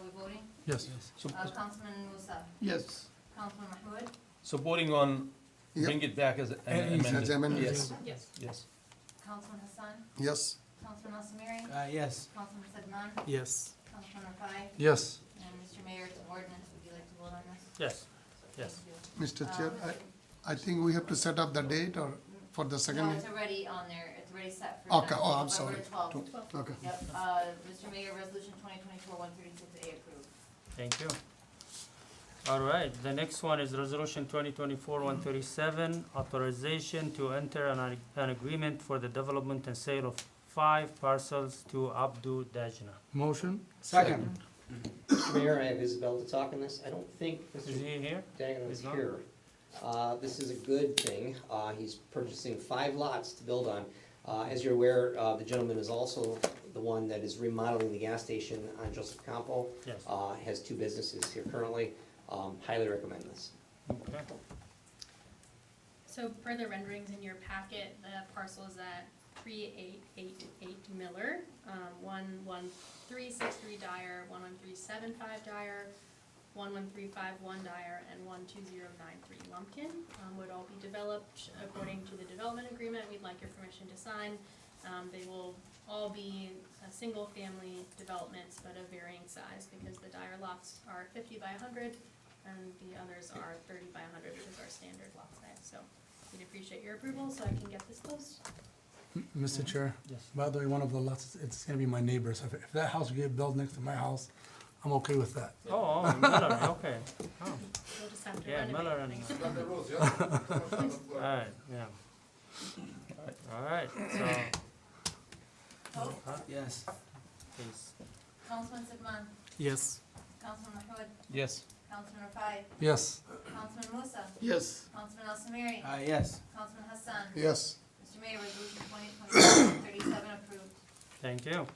we voting? Yes. So, Councilman Musa, Yes. Councilman Mahmoud, so voting on, Yep. bring it back as And amended. As amended. Yes, Yes. yes. Councilman Hassan, Yes. Councilman Al Samiri, Yes. Councilman Sedman, Yes. Councilman Rafai, Yes, and Mr. Mayor, it's an ordinance, would you like to vote on this? Yes. Yes. Thank you. Mr. Chair, I think we have to set up the date or for the second. No, it's already on there, it's already set for. Okay, oh, I'm November sorry. 12th. Okay. Yep, Mr. Mayor, resolution 2024-136A approved. Thank you. All right, the next one is resolution 2024-137, authorization to enter an agreement for the development and sale of 5 parcels to Abdu Dajna. motion, Second. Mr. Mayor, I have Isabel to talk on this. I don't think Is Mr. he here? Dagan is He's not? here. This is a good thing. He's purchasing 5 lots to build on. As you're aware, the gentleman is also the one that is remodeling the gas station on Joseph Campo. Yes. Has 2 businesses here currently. Highly recommend this. Okay. So per the renderings in your packet, the parcel is at 3888 Miller, 11363 Dyer, 11375 Dyer, 11351 Dyer, and 12093 Lumpkin. Would all be developed according to the development agreement we'd like your permission to sign. They will all be single-family developments, but of varying size, because the Dyer lots are 50 by 100, and the others are 30 by 100, which is our standard lot size. So we'd appreciate your approval, so I can get this closed. Mr. Chair. Yes. By the way, one of the lots, it's gonna be my neighbor's. If that house get built next to my house, I'm okay with that. Oh, Miller, okay. Oh, We'll just have to yeah, renovate. Miller running. You got the rules, yeah? Someone's on the floor. Alright, yeah. Alright, so, Vote. Yes. please. Councilman Sigmund, Yes. Councilman Mahmoud, Yes. Councilman Rafai, Yes. Councilman Musa, Yes. Councilman Al Samiri, Yes. Councilman Hassan. Yes. Mr. Mayor, resolution 2024-137 approved. Thank you.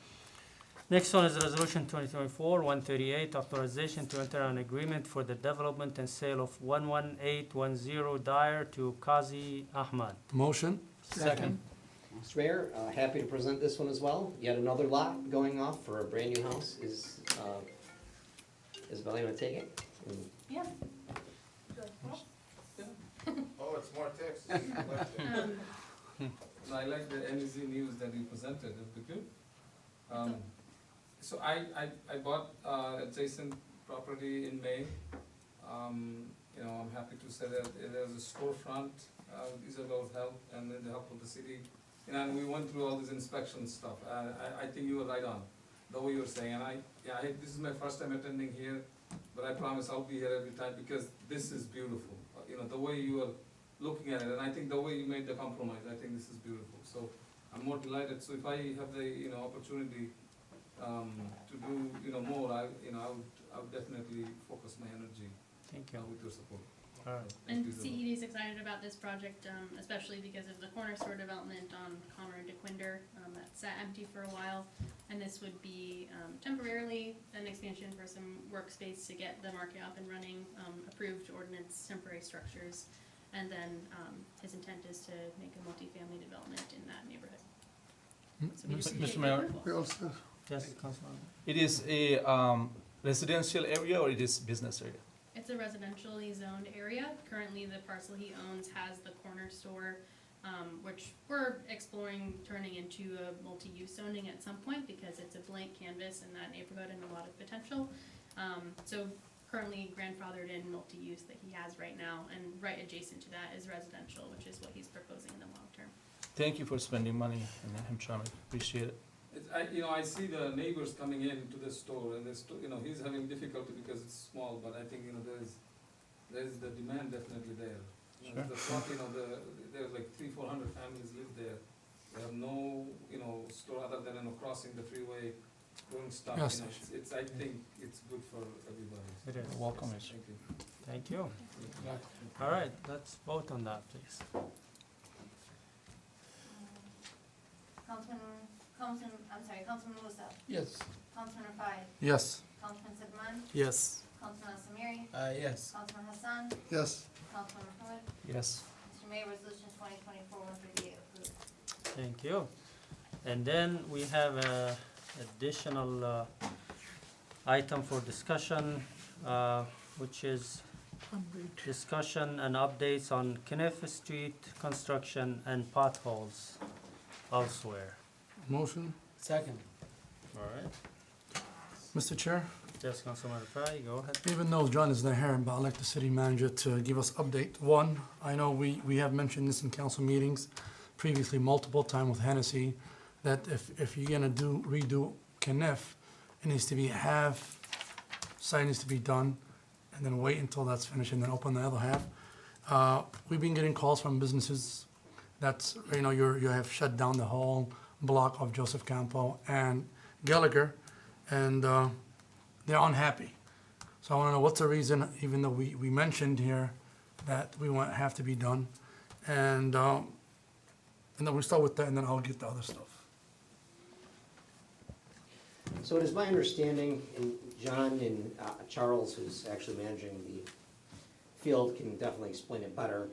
Next one is resolution 2024-138, authorization to enter an agreement for the development and sale of 11810 Dyer to Qazi Ahmad. Motion? Second. Mr. Mayor, happy to present this one as well. Yet another lot going off for a brand new house. Isabel, you wanna take it? Yeah. Oh, it's more text. I like the NEZ news that you presented, it was good. So I bought adjacent property in May. You know, I'm happy to say that there's a storefront, with Isabel's help and with the help of the city. And we went through all this inspection stuff. I think you were right on, the way you were saying. And this is my first time attending here, but I promise I'll be here every time because this is beautiful. You know, the way you are looking at it, and I think the way you made the compromise, I think this is beautiful. So I'm more delighted. So if I have the, opportunity to do, more, I would definitely focus my energy Thank you. with your support. Alright, And Thank you, Isabel. CED is excited about this project, especially because of the corner store development on Connor and DeQuinder, that sat empty for a while. And this would be, temporarily an expansion for some workspace to get the market up and running, approved ordinance, temporary structures. And then, his intent is to make a multifamily development in that neighborhood. So we just need to Mr. get the Mayor. approval. We also, yes, Councilman. It is a residential area or it is business area? It's a residentially zoned area. Currently, the parcel he owns has the corner store, which we're exploring turning into a multi-use zoning at some point because it's a blank canvas in that neighborhood and a lot of potential. So currently grandfathered in multi-use that he has right now, and right adjacent to that is residential, which is what he's proposing in the long term. Thank you for spending money in Hamtramck, appreciate it. I see the neighbors coming in to the store, and he's having difficulty because it's small, but I think, there's the demand definitely there. Sure. The thought, there's like 300-400 families live there. They have no, store other than, crossing the freeway, doing stuff, Yes. I think it's good for everybody. It is. Welcome, Thank you. Thank you. Alright, let's vote on that, please. Councilman Musa, yes. Councilman Rafai, Yes. Councilman Sigmund, Yes. Councilman Al Samiri, Yes. Councilman Hassan, Yes. Councilman Mahmoud. Yes. Mr. Mayor, resolution 2024-138 approved. Thank you. And then we have a additional item for discussion, which is discussion and updates on Kniff Street construction and potholes elsewhere. Motion? Second. Alright, Mr. Chair, yes, Councilman Rafai, go ahead. even though John is not here, but I'd like the city manager to give us update. One, I know we have mentioned this in council meetings previously multiple times with Hennessy, that if you're gonna redo Kniff, it needs to be half, side needs to be done, and then wait until that's finished and then open the other half. We've been getting calls from businesses that's, you have shut down the whole block of Joseph Campo and Gallagher, and they're unhappy. So I wanna know what's the reason, even though we mentioned here that we want half to be done, and then we start with that, and then I'll get the other stuff. So it is my understanding, and John and Charles, who's actually managing the field, can definitely explain it better,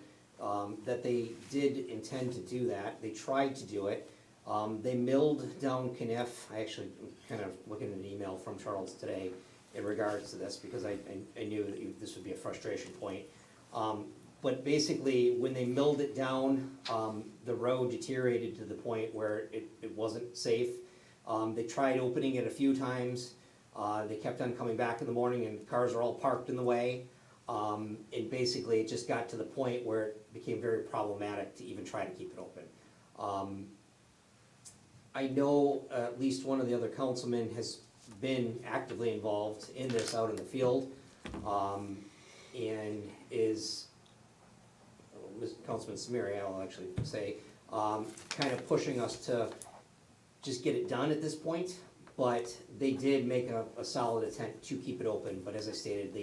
that they did intend to do that. They tried to do it. They milled down Kniff. I actually am kind of looking at an email from Charles today in regards to this because I knew that this would be a frustration point. But basically, when they milled it down, the road deteriorated to the point where it wasn't safe. They tried opening it a few times. They kept on coming back in the morning and cars are all parked in the way. And basically, it just got to the point where it became very problematic to even try to keep it open. I know at least one of the other councilmen has been actively involved in this out in the field, and is, Councilman Samiri, I'll actually say, kind of pushing us to just get it done at this point, but they did make a solid attempt to keep it open, but as I stated,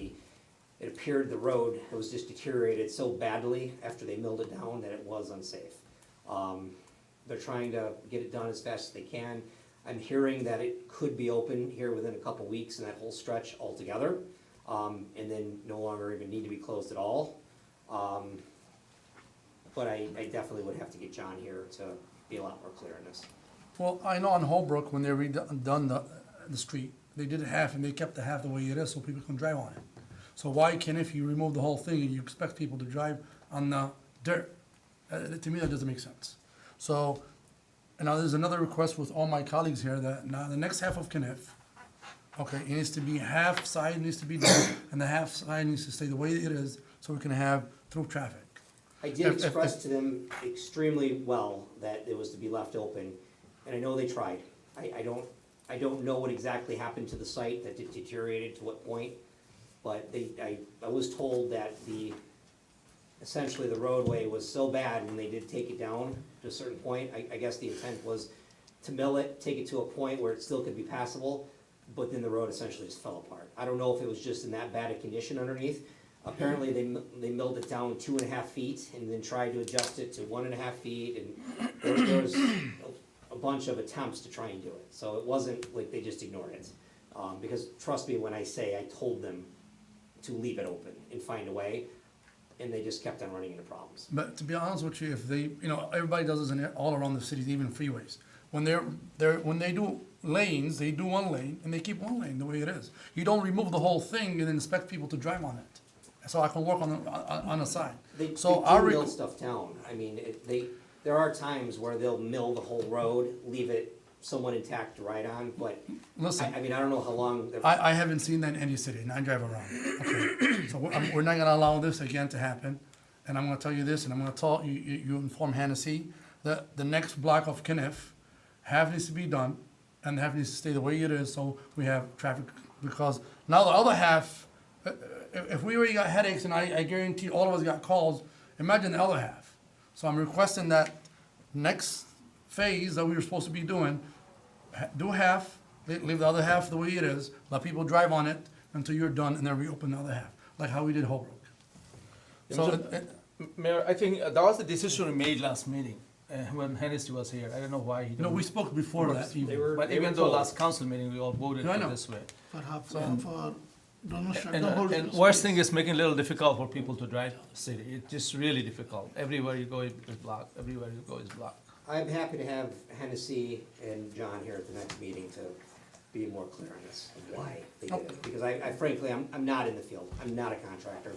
it appeared the road was just deteriorated so badly after they milled it down that it was unsafe. They're trying to get it done as fast as they can. I'm hearing that it could be open here within a couple weeks in that whole stretch altogether, and then no longer even need to be closed at all. But I definitely would have to get John here to be a lot more clear on this. Well, I know on Holbrook, when they redone the street, they did it half and they kept the half the way it is so people can drive on it. So why can't, if you remove the whole thing and you expect people to drive on the dirt? To me, that doesn't make sense. So, and now there's another request with all my colleagues here that now the next half of Kniff, okay, it needs to be half side needs to be done and the half side needs to stay the way it is so we can have through traffic. I did express to them extremely well that it was to be left open, and I know they tried. I don't know what exactly happened to the site that it deteriorated to what point, but I was told that essentially the roadway was so bad when they did take it down to a certain point. I guess the intent was to mill it, take it to a point where it still could be passable, but then the road essentially just fell apart. I don't know if it was just in that bad a condition underneath. Apparently, they milled it down 2.5 feet and then tried to adjust it to 1.5 feet, and there was a bunch of attempts to try and do it. So it wasn't like they just ignored it. Because trust me when I say I told them to leave it open and find a way, and they just kept on running into problems. But to be honest with you, if they, everybody does this all around the cities, even freeways. When they do lanes, they do one lane and they keep one lane the way it is. You don't remove the whole thing and then expect people to drive on it. So I can work on the side. They So do mill stuff down. I mean, there are times where they'll mill the whole road, leave it somewhat intact to ride on, but Listen. I mean, I don't know how long. I haven't seen that in any city, and I drive around. Okay, so we're not gonna allow this again to happen. And I'm gonna tell you this, and I'm gonna tell you inform Hennessy that the next block of Kniff, half needs to be done, and half needs to stay the way it is, so we have traffic. Because now the other half, if we already got headaches, and I guarantee all of us got calls, imagine the other half. So I'm requesting that next phase that we were supposed to be doing, do half, leave the other half the way it is, let people drive on it until you're done, and then reopen the other half, like how we did Holbrook. So, Mayor, I think that was the decision we made last meeting, when Hennessy was here. I don't know why he didn't. no, we spoke before that. But even though last council meeting, we all voted Yeah, I know. this way. Perhaps for And worst thing is making it a little difficult for people to drive the city. It's just really difficult. Everywhere you go is blocked, everywhere you go is blocked. I'm happy to have Hennessy and John here at the next meeting to be more clear on this, and why they did it. Because I frankly, I'm not in the field, I'm not a contractor.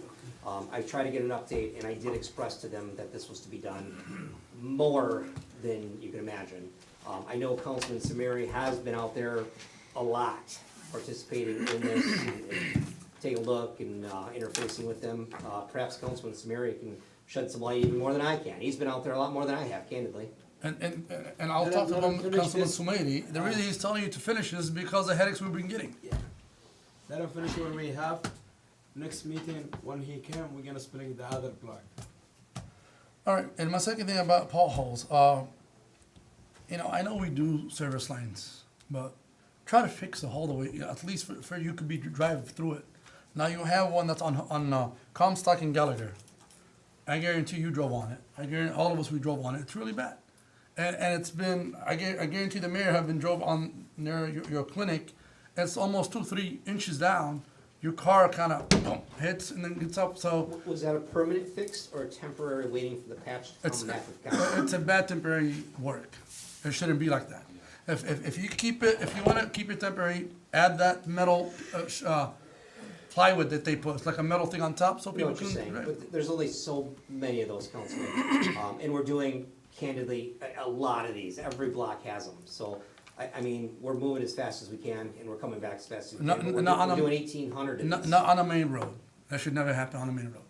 I tried to get an update, and I did express to them that this was to be done more than you can imagine. I know Councilman Samiri has been out there a lot, participating in this, and taking a look and interfacing with them. Perhaps Councilman Samiri can shed some light even more than I can. He's been out there a lot more than I have, candidly. And I'll talk to Councilman Sumaili. The reason he's telling you to finish is because the headaches we've been getting. Yeah. Let him finish what we have. Next meeting, when he can, we're gonna split the other block. All right, and my second thing about potholes, I know we do service lines, but try to fix the whole way, at least for you could be drive through it. Now you have one that's on Comstock and Gallagher. I guarantee you drove on it. I guarantee all of us, we drove on it. It's really bad. And it's been, I guarantee the mayor have been drove on near your clinic. It's almost 2-3 inches down. Your car kind of hits and then gets up, so. Was that a permanent fix or a temporary waiting for the patch to come back with concrete? It's a bad temporary work. It shouldn't be like that. If you keep it, if you wanna keep it temporary, add that metal, plywood that they put, it's like a metal thing on top, so I know people what you're can. saying, but there's only so many of those, Councilman. And we're doing, candidly, a lot of these. Every block has them. So, I mean, we're moving as fast as we can, and we're coming back as fast as we can. But we're doing 1,800 of these. Not on a main road. That should never happen on a main road.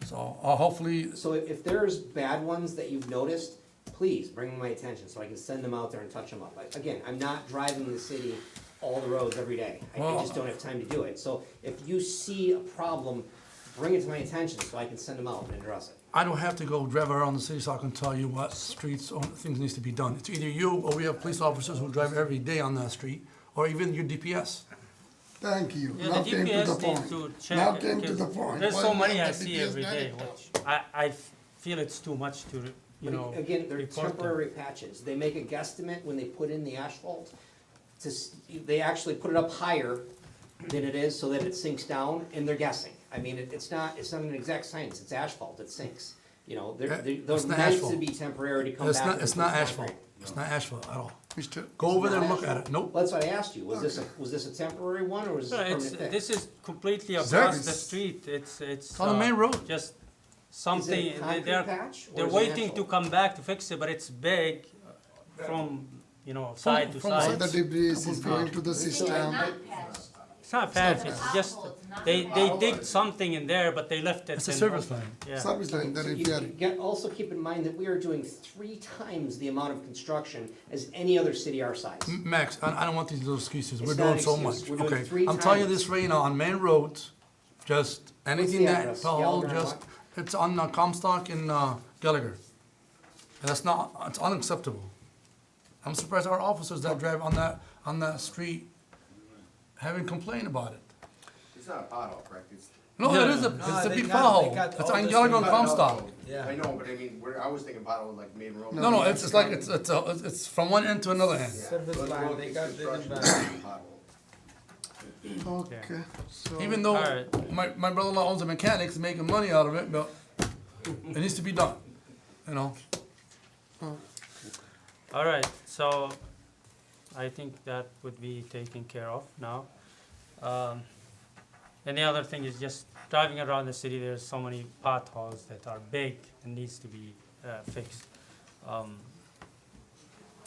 So, hopefully, So if there's bad ones that you've noticed, please bring them to my attention so I can send them out there and touch them up. Again, I'm not driving the city all the roads every day. I Well- just don't have time to do it. So if you see a problem, bring it to my attention so I can send them out and address it. I don't have to go drive around the city so I can tell you what streets or things needs to be done. It's either you or we have police officers who drive every day on that street, or even your DPS. Thank you. Yeah, Now the came to GPS the needs point. to check. Now it, came to because the point. There's Why so we many have I the see GPS every day, director? which I feel it's too much to, you know, Again, they're report them. temporary patches. They make a guesstimate when they put in the asphalt. They actually put it up higher than it is so that it sinks down, and they're guessing. I mean, it's not an exact science, it's asphalt, it sinks. You know, they're It's not meant asphalt. to be temporary to come It's back. not, with it's a not full asphalt. concrete. It's not asphalt at all. Mr. Go over there and Not look at it. asphalt. Nope. Well, that's what I asked you. Was this a temporary one or was this No, a it's, permanent fix? this is completely Service. across the street, it's. It's on the main road. Just Is something, it a concrete they're, patch or they're is it waiting to asphalt? come back to fix it, but it's big from, you know, side to from All side. the debris is going to the It's system. not patched. It's not patch, it's just, they dig something in there, but they left it. It's a and- service line. Yeah. Service line, the So you repairing. also keep in mind that we are doing 3 times the amount of construction as any other city our size. Max, I don't want these little excuses. We're It's not doing an so excuse. much, We're doing okay? 3 I'm telling you times. this right now, on main roads, just anything the that address? fell, Gallagher and just, it's on Comstock in Gallagher. And that's not, it's unacceptable. I'm surprised our officers that drive on that street haven't complained about it. It's not a pothole, correct? It's. No, No, it is no, it's a they big got- pothole. they got It's all on this Gallagher and thing- Comstock. Yeah. I know, but I mean, I was thinking pothole like main road. No, it's like, it's from one end to another end. Service line, they got the Construction, pothole. Okay, so. Even though Alright. my brother-in-law owns a mechanic, he's making money out of it, but it needs to be done, you know? All right, so I think that would be taken care of now. And the other thing is just driving around the city, there's so many potholes that are big and needs to be fixed.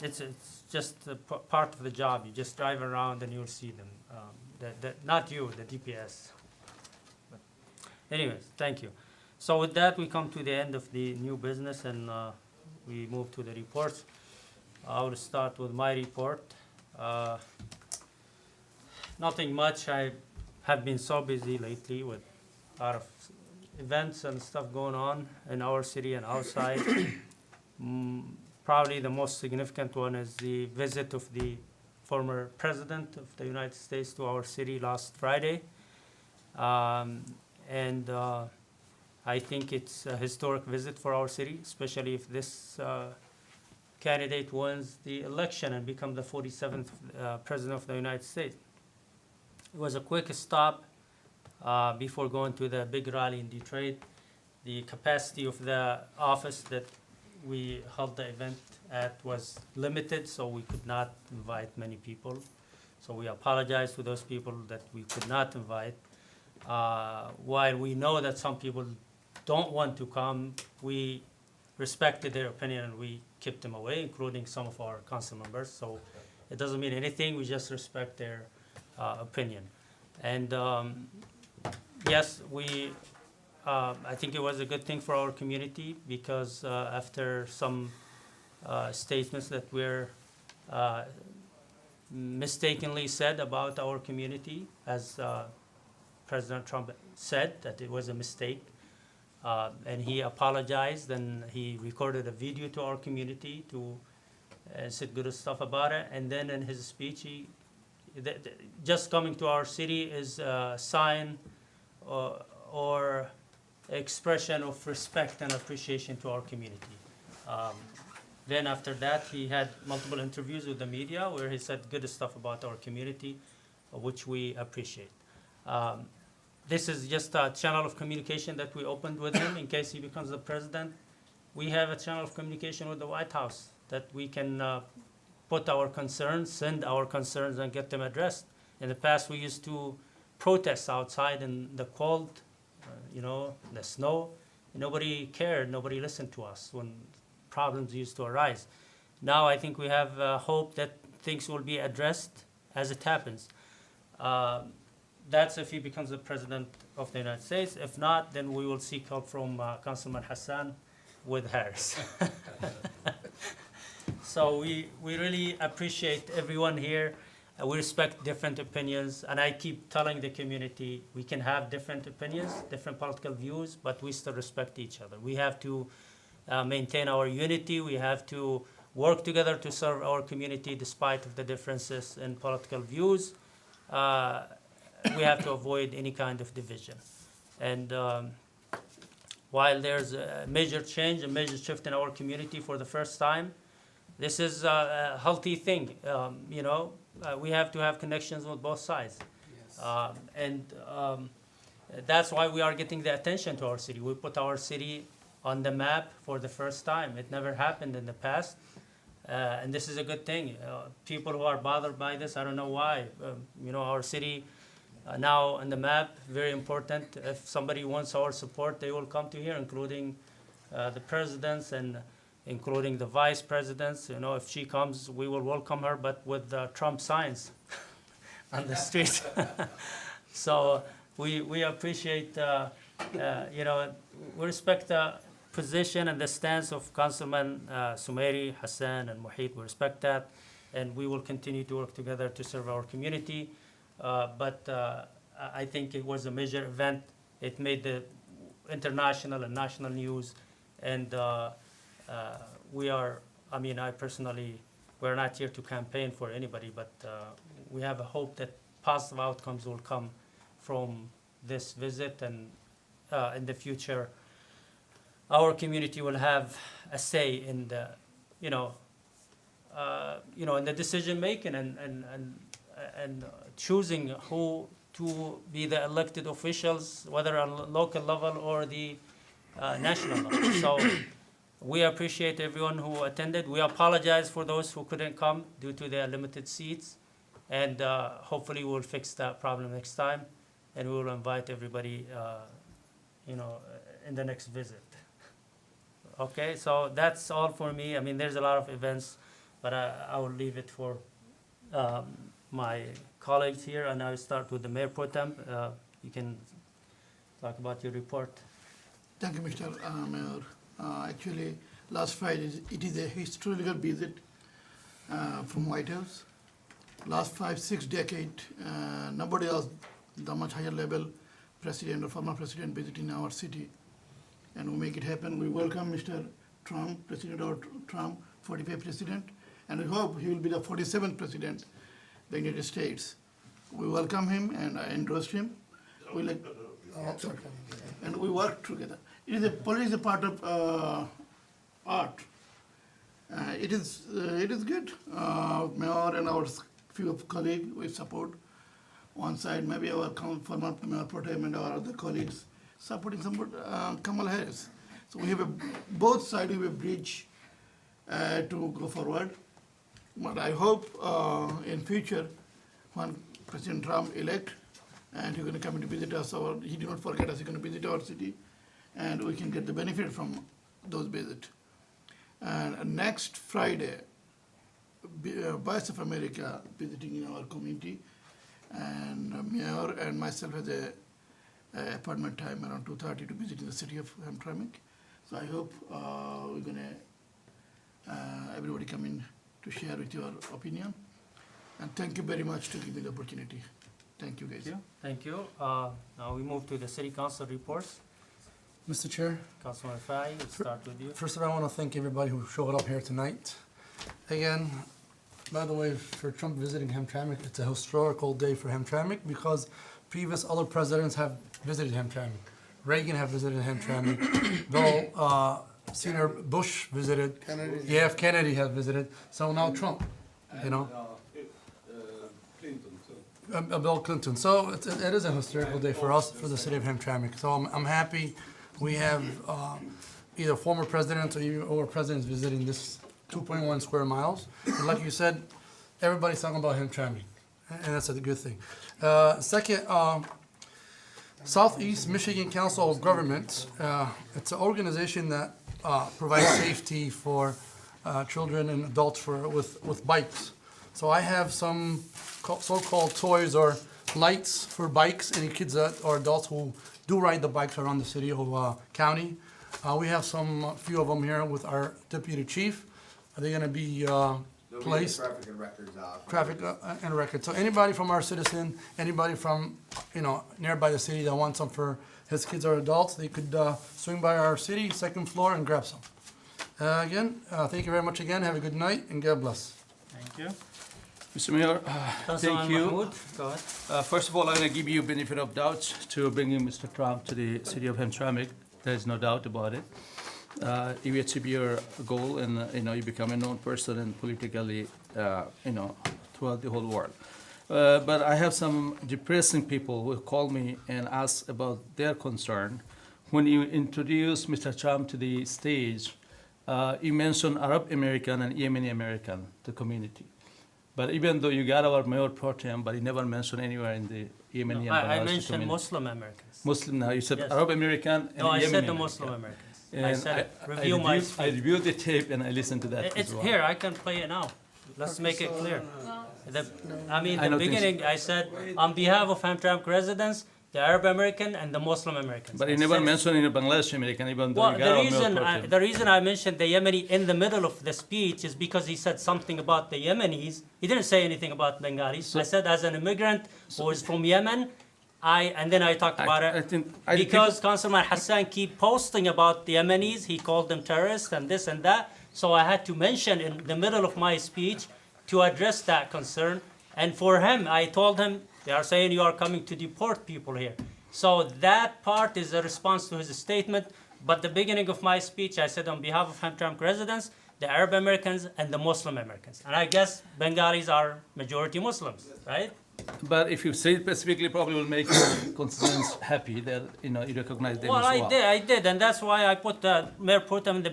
It's just a part of the job. You just drive around and you'll see them. Not you, the DPS. But anyways, thank you. So with that, we come to the end of the new business and we move to the reports. I will start with my report. Nothing much. I have been so busy lately with a lot of events and stuff going on in our city and outside. Probably the most significant one is the visit of the former President of the United States to our city last Friday. I think it's a historic visit for our city, especially if this candidate wins the election and becomes the 47th President of the United States. It was a quick stop before going to the big rally in Detroit. The capacity of the office that we held the event at was limited, so we could not invite many people. So we apologize to those people that we could not invite. While we know that some people don't want to come, we respected their opinion and we kept them away, including some of our council members. So it doesn't mean anything, we just respect their opinion. And yes, I think it was a good thing for our community because after some statements that were mistakenly said about our community, as President Trump said that it was a mistake, and he apologized and he recorded a video to our community to said good stuff about it. And then in his speech, just coming to our city is a sign or expression of respect and appreciation to our community. Then after that, he had multiple interviews with the media where he said good stuff about our community, which we appreciate. This is just a channel of communication that we opened with him in case he becomes the president. We have a channel of communication with the White House that we can put our concerns, send our concerns, and get them addressed. In the past, we used to protest outside in the cold, the snow. Nobody cared, nobody listened to us when problems used to arise. Now I think we have hope that things will be addressed as it happens. That's if he becomes the president of the United States. If not, then we will seek help from Councilman Hassan with Harris. So we really appreciate everyone here. We respect different opinions, and I keep telling the community, we can have different opinions, different political views, but we still respect each other. We have to maintain our unity. We have to work together to serve our community despite of the differences in political views. We have to avoid any kind of division. And while there's a major change, a major shift in our community for the first time, this is a healthy thing. We have to have connections with both sides. That's why we are getting the attention to our city. We put our city on the map for the first time. It never happened in the past. And this is a good thing. People who are bothered by this, I don't know why. Our city now on the map, very important. If somebody wants our support, they will come to here, including the presidents and including the vice presidents. If she comes, we will welcome her, but with Trump signs on the streets. So we appreciate, we respect the position and the stance of Councilman Sumairi, Hassan, and Mohit. We respect that, and we will continue to work together to serve our community. But I think it was a major event. It made the international and national news, and I personally, we're not here to campaign for anybody, but we have a hope that positive outcomes will come from this visit, and in the future, our community will have a say in the, in the decision making and choosing who to be the elected officials, whether on local level or the national level. So we appreciate everyone who attended. We apologize for those who couldn't come due to their limited seats, and hopefully we'll fix that problem next time, and we will invite everybody, in the next visit. Okay, so that's all for me. There's a lot of events, but I will leave it for my colleagues here, and I'll start with the Mayor Pro Tem. You can talk about your report. Thank you, Mr. Mayor. Actually, last Friday, it is a historical visit from White House. Last 5-6 decades, nobody else, the much higher level president or former president visiting our city. And we make it happen. We welcome Mr. Trump, President Trump, 45th president, and we hope he will be the 47th president of the United States. We welcome him and I endorsed him. And we work together. Politics is a part of art. It is good. Mayor and our few colleagues we support. One side, maybe our former Mayor Pro Tem and our other colleagues supporting Kamala Harris. So we have both sides have a bridge to go forward. But I hope in future, when President Trump elect, and he's going to come to visit us, or he did not forget us, he's going to visit our city, and we can get the benefit from those visits. And next Friday, Voice of America visiting in our community, and Mayor and myself has a appointment time around 2:30 to visit in the city of Hamtramck. So I hope we're gonna everybody come in to share with your opinion. And thank you very much to give me the opportunity. Thank you, guys. Thank you. Now we move to the City Council reports. Mr. Chair, Councilman Fai, we'll start with you. first of all, I want to thank everybody who showed up here tonight. Again, by the way, for Trump visiting Hamtramck, it's a historical day for Hamtramck because previous other presidents have visited Hamtramck. Reagan have visited Hamtramck. Bill, Senator Bush visited. F. Kennedy has visited. So now Trump, Clinton too. Bill Clinton. So it is a historical day for us, for the city of Hamtramck. So I'm happy we have either former presidents or presidents visiting this 2.1 square miles. And like you said, everybody's talking about Hamtramck, and that's a good thing. Second, Southeast Michigan Council of Governments, it's an organization that provides safety for children and adults with bikes. So I have some so-called toys or lights for bikes, any kids or adults who do ride the bikes around the city of county. We have few of them here with our deputy chief. They're gonna be, The we have placed traffic and records, traffic and record. So anybody from our citizen, anybody from, nearby the city that wants some for his kids or adults, they could swing by our city, second floor, and grab some. Again, thank you very much again. Have a good night, and God bless. Thank you. Mr. Mayor, Councilman thank you. Mahmoud, go ahead. First of all, I'm going to give you benefit of doubt to bringing Mr. Trump to the city of Hamtramck. There is no doubt about it. You achieve your goal, and you become a known person and politically, throughout the whole world. But I have some depressing people who call me and ask about their concern. When you introduce Mr. Trump to the stage, you mentioned Arab American and Yemeni American, the community. But even though you got our mayor pro tem, but you never mentioned anywhere in the Yemeni and I Bangladeshi mentioned community. Muslim Americans. Muslim, now you said Yes. Arab American and No, I Yemeni said the American. Muslim Americans. I And said, I review my I speech. reviewed the tape and I listened to that as It's well. here, I can play it now. Let's make it clear. The I the don't think beginning, I said, on behalf of Hamtramck residents, the Arab American and the Muslim Americans. But I you never said- mentioned in the Bangladeshi American, even though Well, you the got our mayor reason, pro tem. the reason I mentioned the Yemeni in the middle of the speech is because he said something about the Yemenis. He didn't say anything about Bengalis. I said as an immigrant who is from Yemen, and then I talked about I it. think, Because Councilman Hassan keep posting about the Yemenis, he called them terrorists and this and that. So I had to mention in the middle of my speech to address that concern. And for him, I told him, they are saying you are coming to deport people here. So that part is a response to his statement. But the beginning of my speech, I said on behalf of Hamtramck residents, the Arab Americans and the Muslim Americans. And I guess Bengalis are majority Muslims, right? But if you say it specifically, probably will make your constituents happy that you recognize them Well, as well. I did, and that's why I put Mayor Protem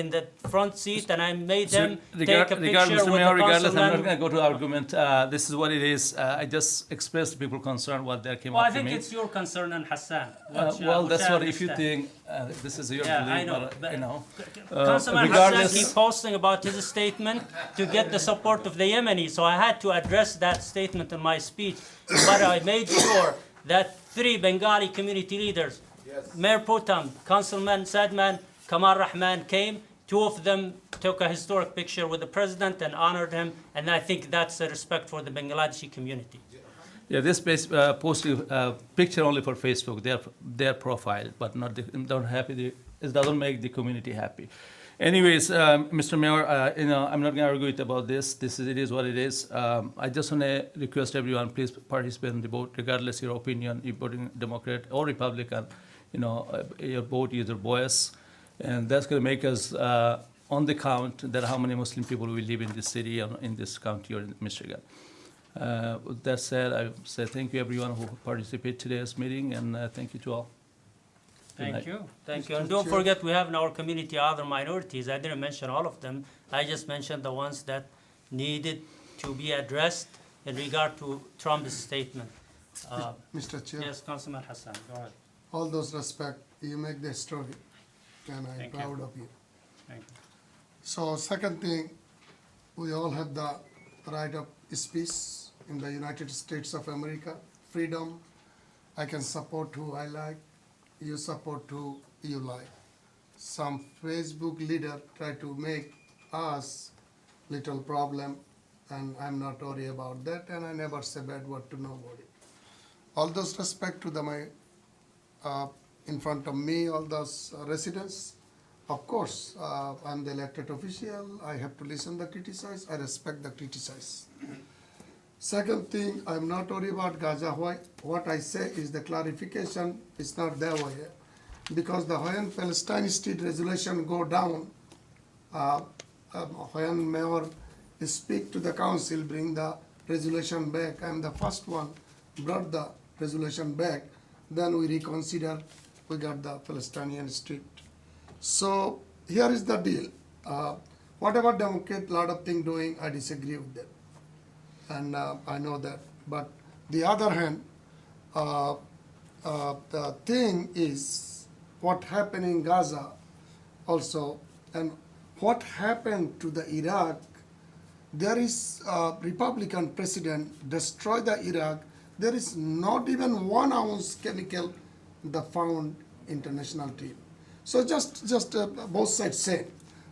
in the front seat, and I made them take a picture Regardless, with Mayor, the regardless, I'm not councilman. going to go to argument. This is what it is. I just expressed to people concerned what they came Well, I up to think me. it's your concern and Hassan. Well, that's what if you think this is your Yeah, I belief, know, but Councilman Hassan regardless. keep posting about his statement to get the support of the Yemenis, so I had to address that statement in my speech. But I made sure that 3 Bengali community leaders, Mayor Protem, Councilman Sadman, Kamal Rahman came. 2 of them took a historic picture with the president and honored him, and I think that's a respect for the Bangladeshi community. Yeah, this posted picture only for Facebook, their profile, but not it doesn't make the community happy. Anyways, Mr. Mayor, I'm not going to argue about this. It is what it is. I just want to request everyone, please participate in the vote, regardless your opinion, you voting Democrat or Republican. Your vote is your voice, and that's going to make us on the count that how many Muslim people will live in this city, or in this county, or in Michigan. With that said, I say thank you everyone who participated in today's meeting, and thank you to all. Thank you. Thank you. And don't forget, we have in our community other minorities. I didn't mention all of them. I just mentioned the ones that needed to be addressed in regard to Trump's statement. Mr. Chair, Yes, Councilman Hassan, go ahead. all those respect, you make the story, and I'm Thank you. proud of you. Thank you. So second thing, we all have the right of speech in the United States of America, freedom. I can support who I like, you support who you like. Some Facebook leader try to make us little problem, and I'm not worried about that, and I never say bad word to nobody. All those respect to in front of me, all those residents. Of course, I'm the elected official, I have to listen to criticize, I respect the criticize. Second thing, I'm not worried about Gaza. Why? What I say is the clarification is not that way. Because when Palestine State resolution go down, when mayor speak to the council, bring the resolution back, I'm the first one brought the resolution back, then we reconsider, we got the Palestinian state. So here is the deal. Whatever Democrat lot of thing doing, I disagree with them. And I know that. But the other hand, the thing is what happened in Gaza also, and what happened to the Iraq. There is a Republican president destroy the Iraq. There is not even 1 ounce chemical the found international team. So just both sides say,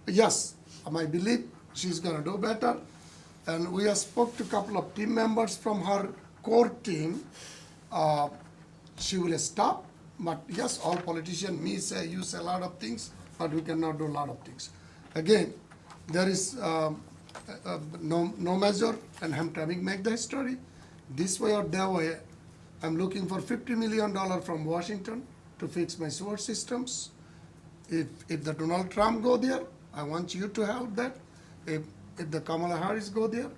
yes, my belief she's gonna do better. And we have spoke to a couple of team members from her core team. She will stop, but yes, all politicians, me say, you say a lot of things, but we cannot do a lot of things. Again, there is no measure, and Hamtramck make the history. This way or that way, I'm looking for $50 million from Washington to fix my sewer systems. If the Donald Trump go there, I want you to help that. If the Kamala Harris go there,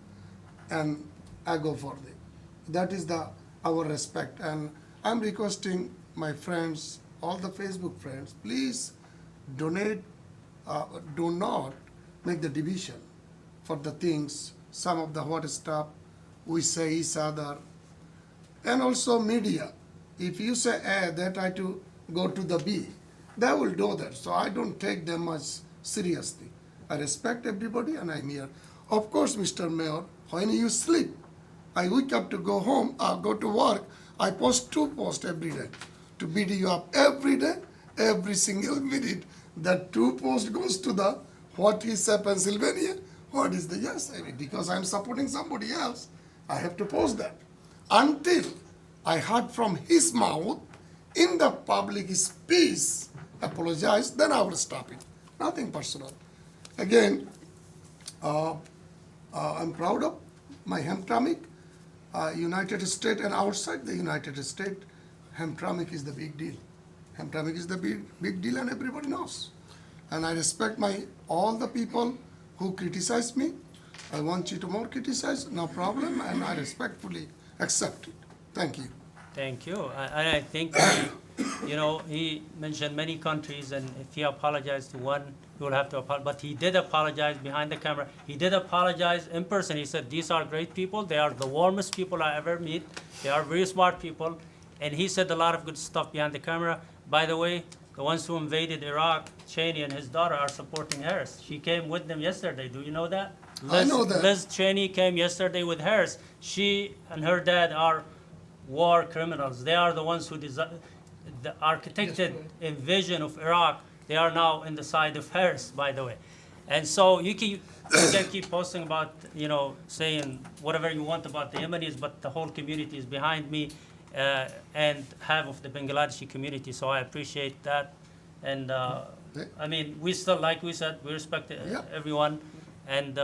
and I go for it. That is our respect. And I'm requesting my friends, all the Facebook friends, please donate, do not make the division for the things, some of the what stuff we say each other. And also media. If you say A, they try to go to the B. They will do that. So I don't take them much seriously. I respect everybody and I'm here. Of course, Mr. Mayor, when you sleep, I wake up to go home, go to work, I post 2 posts every day to beat you up every day, every single minute. That 2 posts goes to the what is Pennsylvania, what is the yes, I mean, because I'm supporting somebody else, I have to post that. Until I heard from his mouth in the public speech, apologize, then I will stop it. Nothing personal. Again, I'm proud of my Hamtramck, United States and outside the United States, Hamtramck is the big deal. Hamtramck is the big deal and everybody knows. And I respect all the people who criticize me. I want you to more criticize, no problem, and I respectfully accept it. Thank you. Thank you. I think, he mentioned many countries, and if he apologized to one, he will have to apologize. But he did apologize behind the camera. He did apologize in person. He said, these are great people. They are the warmest people I ever meet. They are very smart people. And he said a lot of good stuff behind the camera. By the way, the ones who invaded Iraq, Cheney and his daughter, are supporting Harris. She came with them yesterday. Do you know that? I know that. Liz Cheney came yesterday with Harris. She and her dad are war criminals. They are the ones who the architected invasion of Iraq. They are now in the side of Harris, by the way. And so you can keep posting about, saying whatever you want about the Yemenis, but the whole community is behind me, and half of the Bangladeshi community. So I appreciate that. And we still, like we said, we respect everyone, and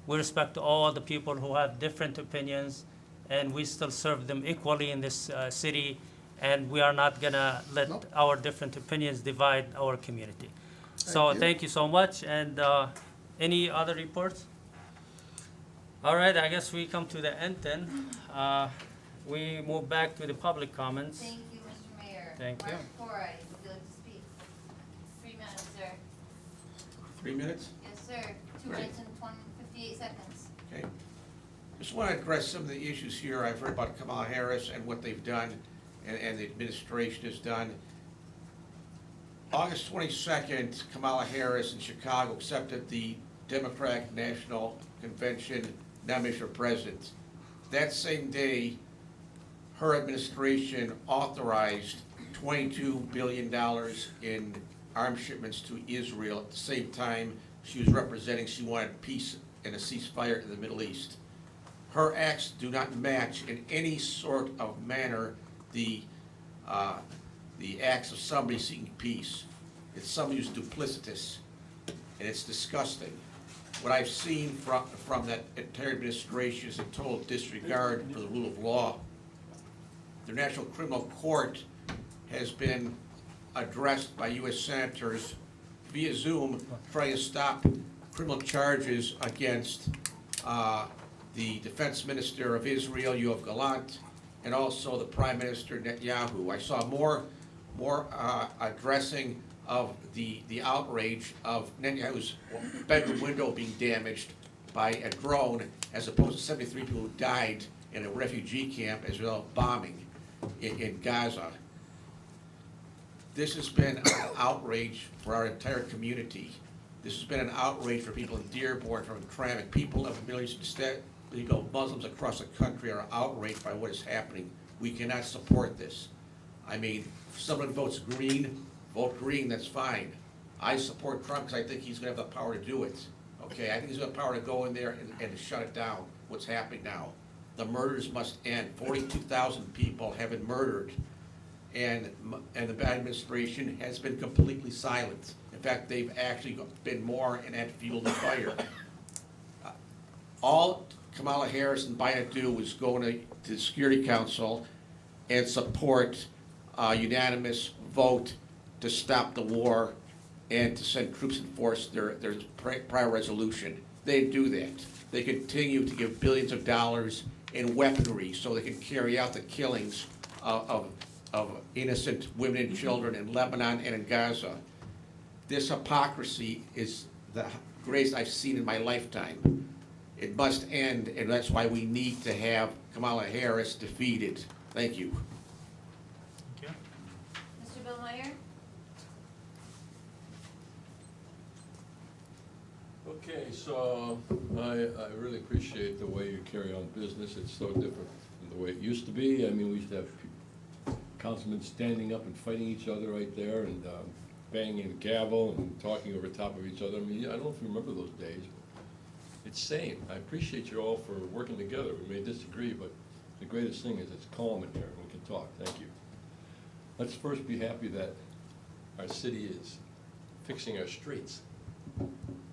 we respect all the people who have different opinions, and we still serve them equally in this city. And we are not gonna let our different opinions divide our community. Thank you so much. And any other reports? All right, I guess we come to the end then. We move back to the public comments. Thank you, Mr. Mayor. Thank you. Mark Cora, would you like to speak? 3 minutes, sir. 3 minutes? Yes, sir. 2 Right. minutes and 58 seconds. Okay. Just want to address some of the issues here. I've heard about Kamala Harris and what they've done and the administration has done. August 22nd, Kamala Harris in Chicago accepted the Democratic National Convention nomination for president. That same day, her administration authorized $22 billion in arms shipments to Israel. At the same time, she was representing she wanted peace and a ceasefire in the Middle East. Her acts do not match in any sort of manner the acts of somebody seeking peace. It's somebody who's duplicitous, and it's disgusting. What I've seen from that entire administration is a total disregard for the rule of law. The National Criminal Court has been addressed by U.S. senators via Zoom trying to stop criminal charges against the defense minister of Israel, Yoav Gallant, and also the Prime Minister Netanyahu. I saw more addressing of the outrage of Netanyahu's bedroom window being damaged by a drone, as opposed to 73 people who died in a refugee camp as a result of bombing in Gaza. This has been an outrage for our entire community. This has been an outrage for people in Dearborn, from Hamtramck. People of Middle East, Muslims across the country are outraged by what is happening. We cannot support this. I mean, if someone votes green, vote green, that's fine. I support Trump because I think he's gonna have the power to do it, okay? I think he's got power to go in there and to shut it down, what's happening now. The murders must end. 42,000 people have been murdered, and the Biden administration has been completely silent. In fact, they've actually been more in that fuel the fire. All Kamala Harris and Biden do is go to the Security Council and support a unanimous vote to stop the war and to send troops and force their prior resolution. They do that. They continue to give billions of dollars in weaponry so they can carry out the killings of innocent women and children in Lebanon and in Gaza. This hypocrisy is the greatest I've seen in my lifetime. It must end, and that's why we need to have Kamala Harris defeated. Thank you. Thank you. Mr. Bill Meyer? Okay, so I really appreciate the way you carry on business. It's so different from the way it used to be. I mean, we used to have councilmen standing up and fighting each other right there and banging the gavel and talking over top of each other. I mean, I don't know if you remember those days. It's sane. I appreciate you all for working together. We may disagree, but the greatest thing is it's calm in here and we can talk. Thank you. Let's first be happy that our city is fixing our streets.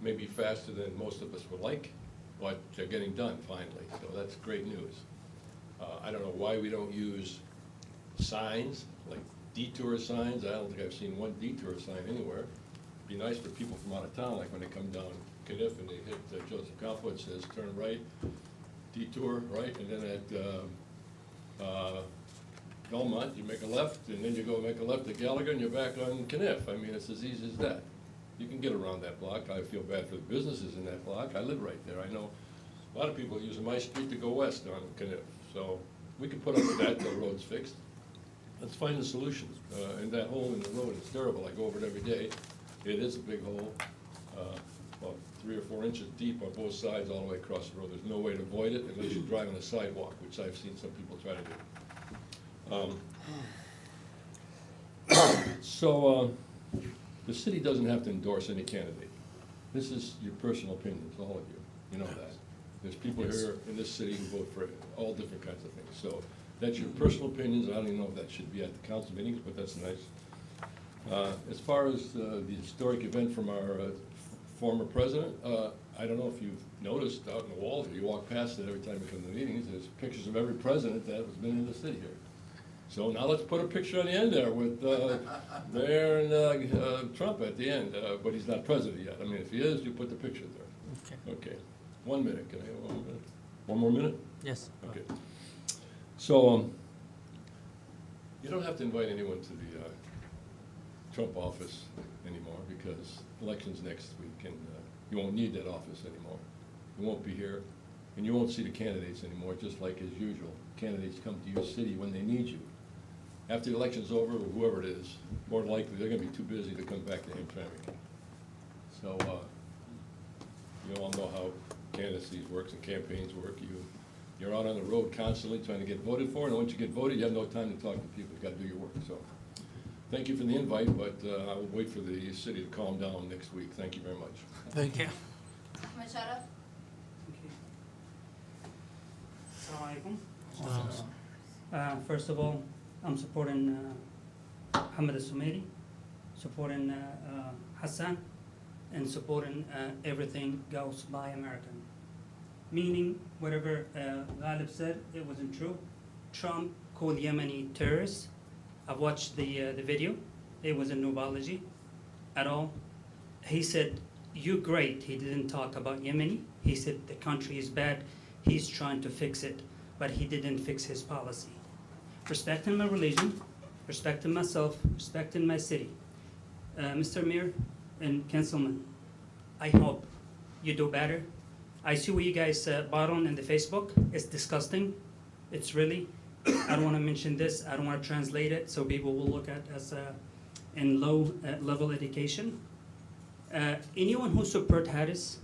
Maybe faster than most of us would like, but they're getting done finally, so that's great news. I don't know why we don't use signs, like detour signs. I don't think I've seen one detour sign anywhere. Be nice for people from out of town, like when they come down Caniff and they hit Joseph Campo, it says turn right, detour, right, and then at Belmont, you make a left, and then you go make a left at Gallagher, and you're back on Caniff. I mean, it's as easy as that. You can get around that block. I feel bad for the businesses in that block. I live right there. I know a lot of people are using my street to go west on Caniff. So we can put up with that till the road's fixed. Let's find the solutions. And that hole in the road is terrible. I go over it every day. It is a big hole, about 3 or 4 inches deep on both sides all the way across the road. There's no way to avoid it unless you drive on a sidewalk, which I've seen some people try to do. The city doesn't have to endorse any candidate. This is your personal opinions, all of you. You know that. There's people here in this city who vote for all different kinds of things. So that's your personal opinions. I don't even know if that should be at the council meetings, but that's nice. As far as the historic event from our former president, I don't know if you've noticed out in the walls, you walk past it every time you come to the meetings, there's pictures of every president that has been in the city here. So now let's put a picture on the end there with Mayor and Trump at the end, but he's not president yet. I mean, if he is, you put the picture there. Okay. Okay. 1 minute. Can I have 1 minute? One more minute? Yes. Okay. So you don't have to invite anyone to the Trump office anymore because election's next week and you won't need that office anymore. You won't be here and you won't see the candidates anymore, just like as usual. Candidates come to your city when they need you. After the election's over, whoever it is, more than likely they're gonna be too busy to come back to Hamtramck. So you all know how candidacies works and campaigns work. You're out on the road constantly trying to get voted for, and once you get voted, you have no time to talk to people. You gotta do your work. So thank you for the invite, but I will wait for the city to calm down next week. Thank you very much. Thank you. Machado? Assalamu alaikum. First of all, I'm supporting Hamad al-Sumaili, supporting Hassan, and supporting everything goes by American. Meaning, whatever Ghalib said, it wasn't true. Trump called Yemeni terrorists. I've watched the video. It wasn't no apology at all. He said, you're great. He didn't talk about Yemeni. He said the country is bad. He's trying to fix it, but he didn't fix his policy. Respecting my religion, respecting myself, respecting my city. Mr. Mayor and Councilman, I hope you do better. I see what you guys bought on in the Facebook. It's disgusting. It's really, I don't want to mention this. I don't want to translate it so people will look at us in low level education. Anyone who support Harris,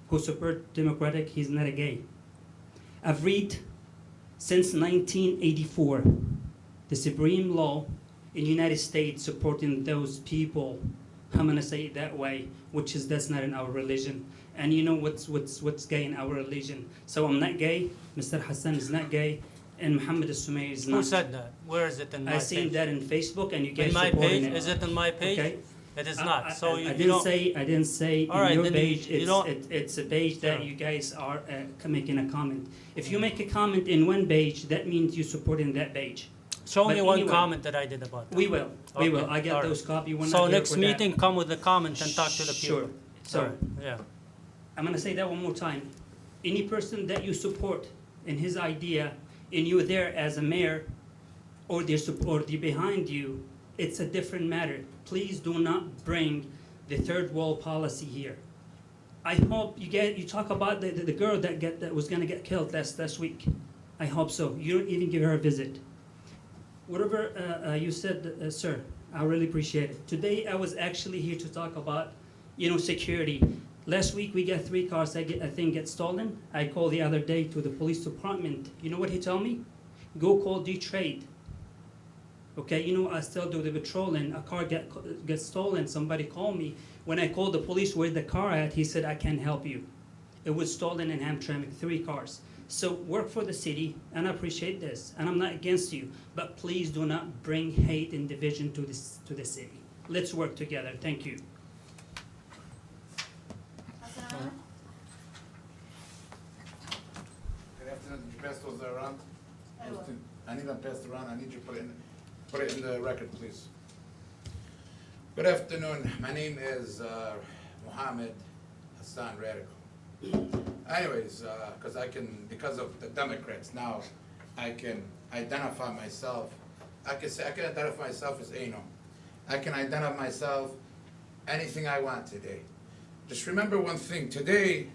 who support Democratic, he's not a gay. I've read since 1984, the Supreme Law in the United States supporting those people I'm gonna say it that way, which is that's not in our religion. And you know what's gay in our religion. So I'm not gay, Mr. Hassan is not gay, and Muhammad al-Sumayr is not. Who said that? Where is it in my I page? seen that in Facebook, and you guys In my supporting page? it. Is it in my page? Okay. It is I- not, I- so I you didn't don't. say, I didn't say All right, in your then page, you don't- it's a page that Yeah. you guys are making a comment. If you make a comment in one page, that means you supporting that page. Show me But one anyway, comment that I did about that. We will, we will. Okay, I all got right. those copies. We're So not here next for that. meeting, come with the comment and talk to the people. Sure. So, All right, yeah. I'm gonna say that one more time. Any person that you support in his idea, and you're there as a mayor, or they're behind you, it's a different matter. Please do not bring the third world policy here. I hope you talk about the girl that was gonna get killed last week. I hope so. You don't even give her a visit. Whatever you said, sir, I really appreciate it. Today I was actually here to talk about, security. Last week we got 3 cars I think get stolen. I called the other day to the police department. You know what he told me? Go call D-Trade. Okay, I still do the patrolling. A car gets stolen. Somebody called me. When I called the police, where the car at? He said, I can't help you. It was stolen in Hamtramck, 3 cars. So work for the city, and I appreciate this, and I'm not against you, but please do not bring hate and division to the city. Let's work together. Thank you. Good afternoon, did you pass those around? I need them passed around, I need you to put it in the record, please. Good afternoon, my name is Mohammed Hassan Radical. Anyways, because of the Democrats now, I can identify myself. I can identify myself as Ano. I can identify myself anything I want today. Just remember one thing, today,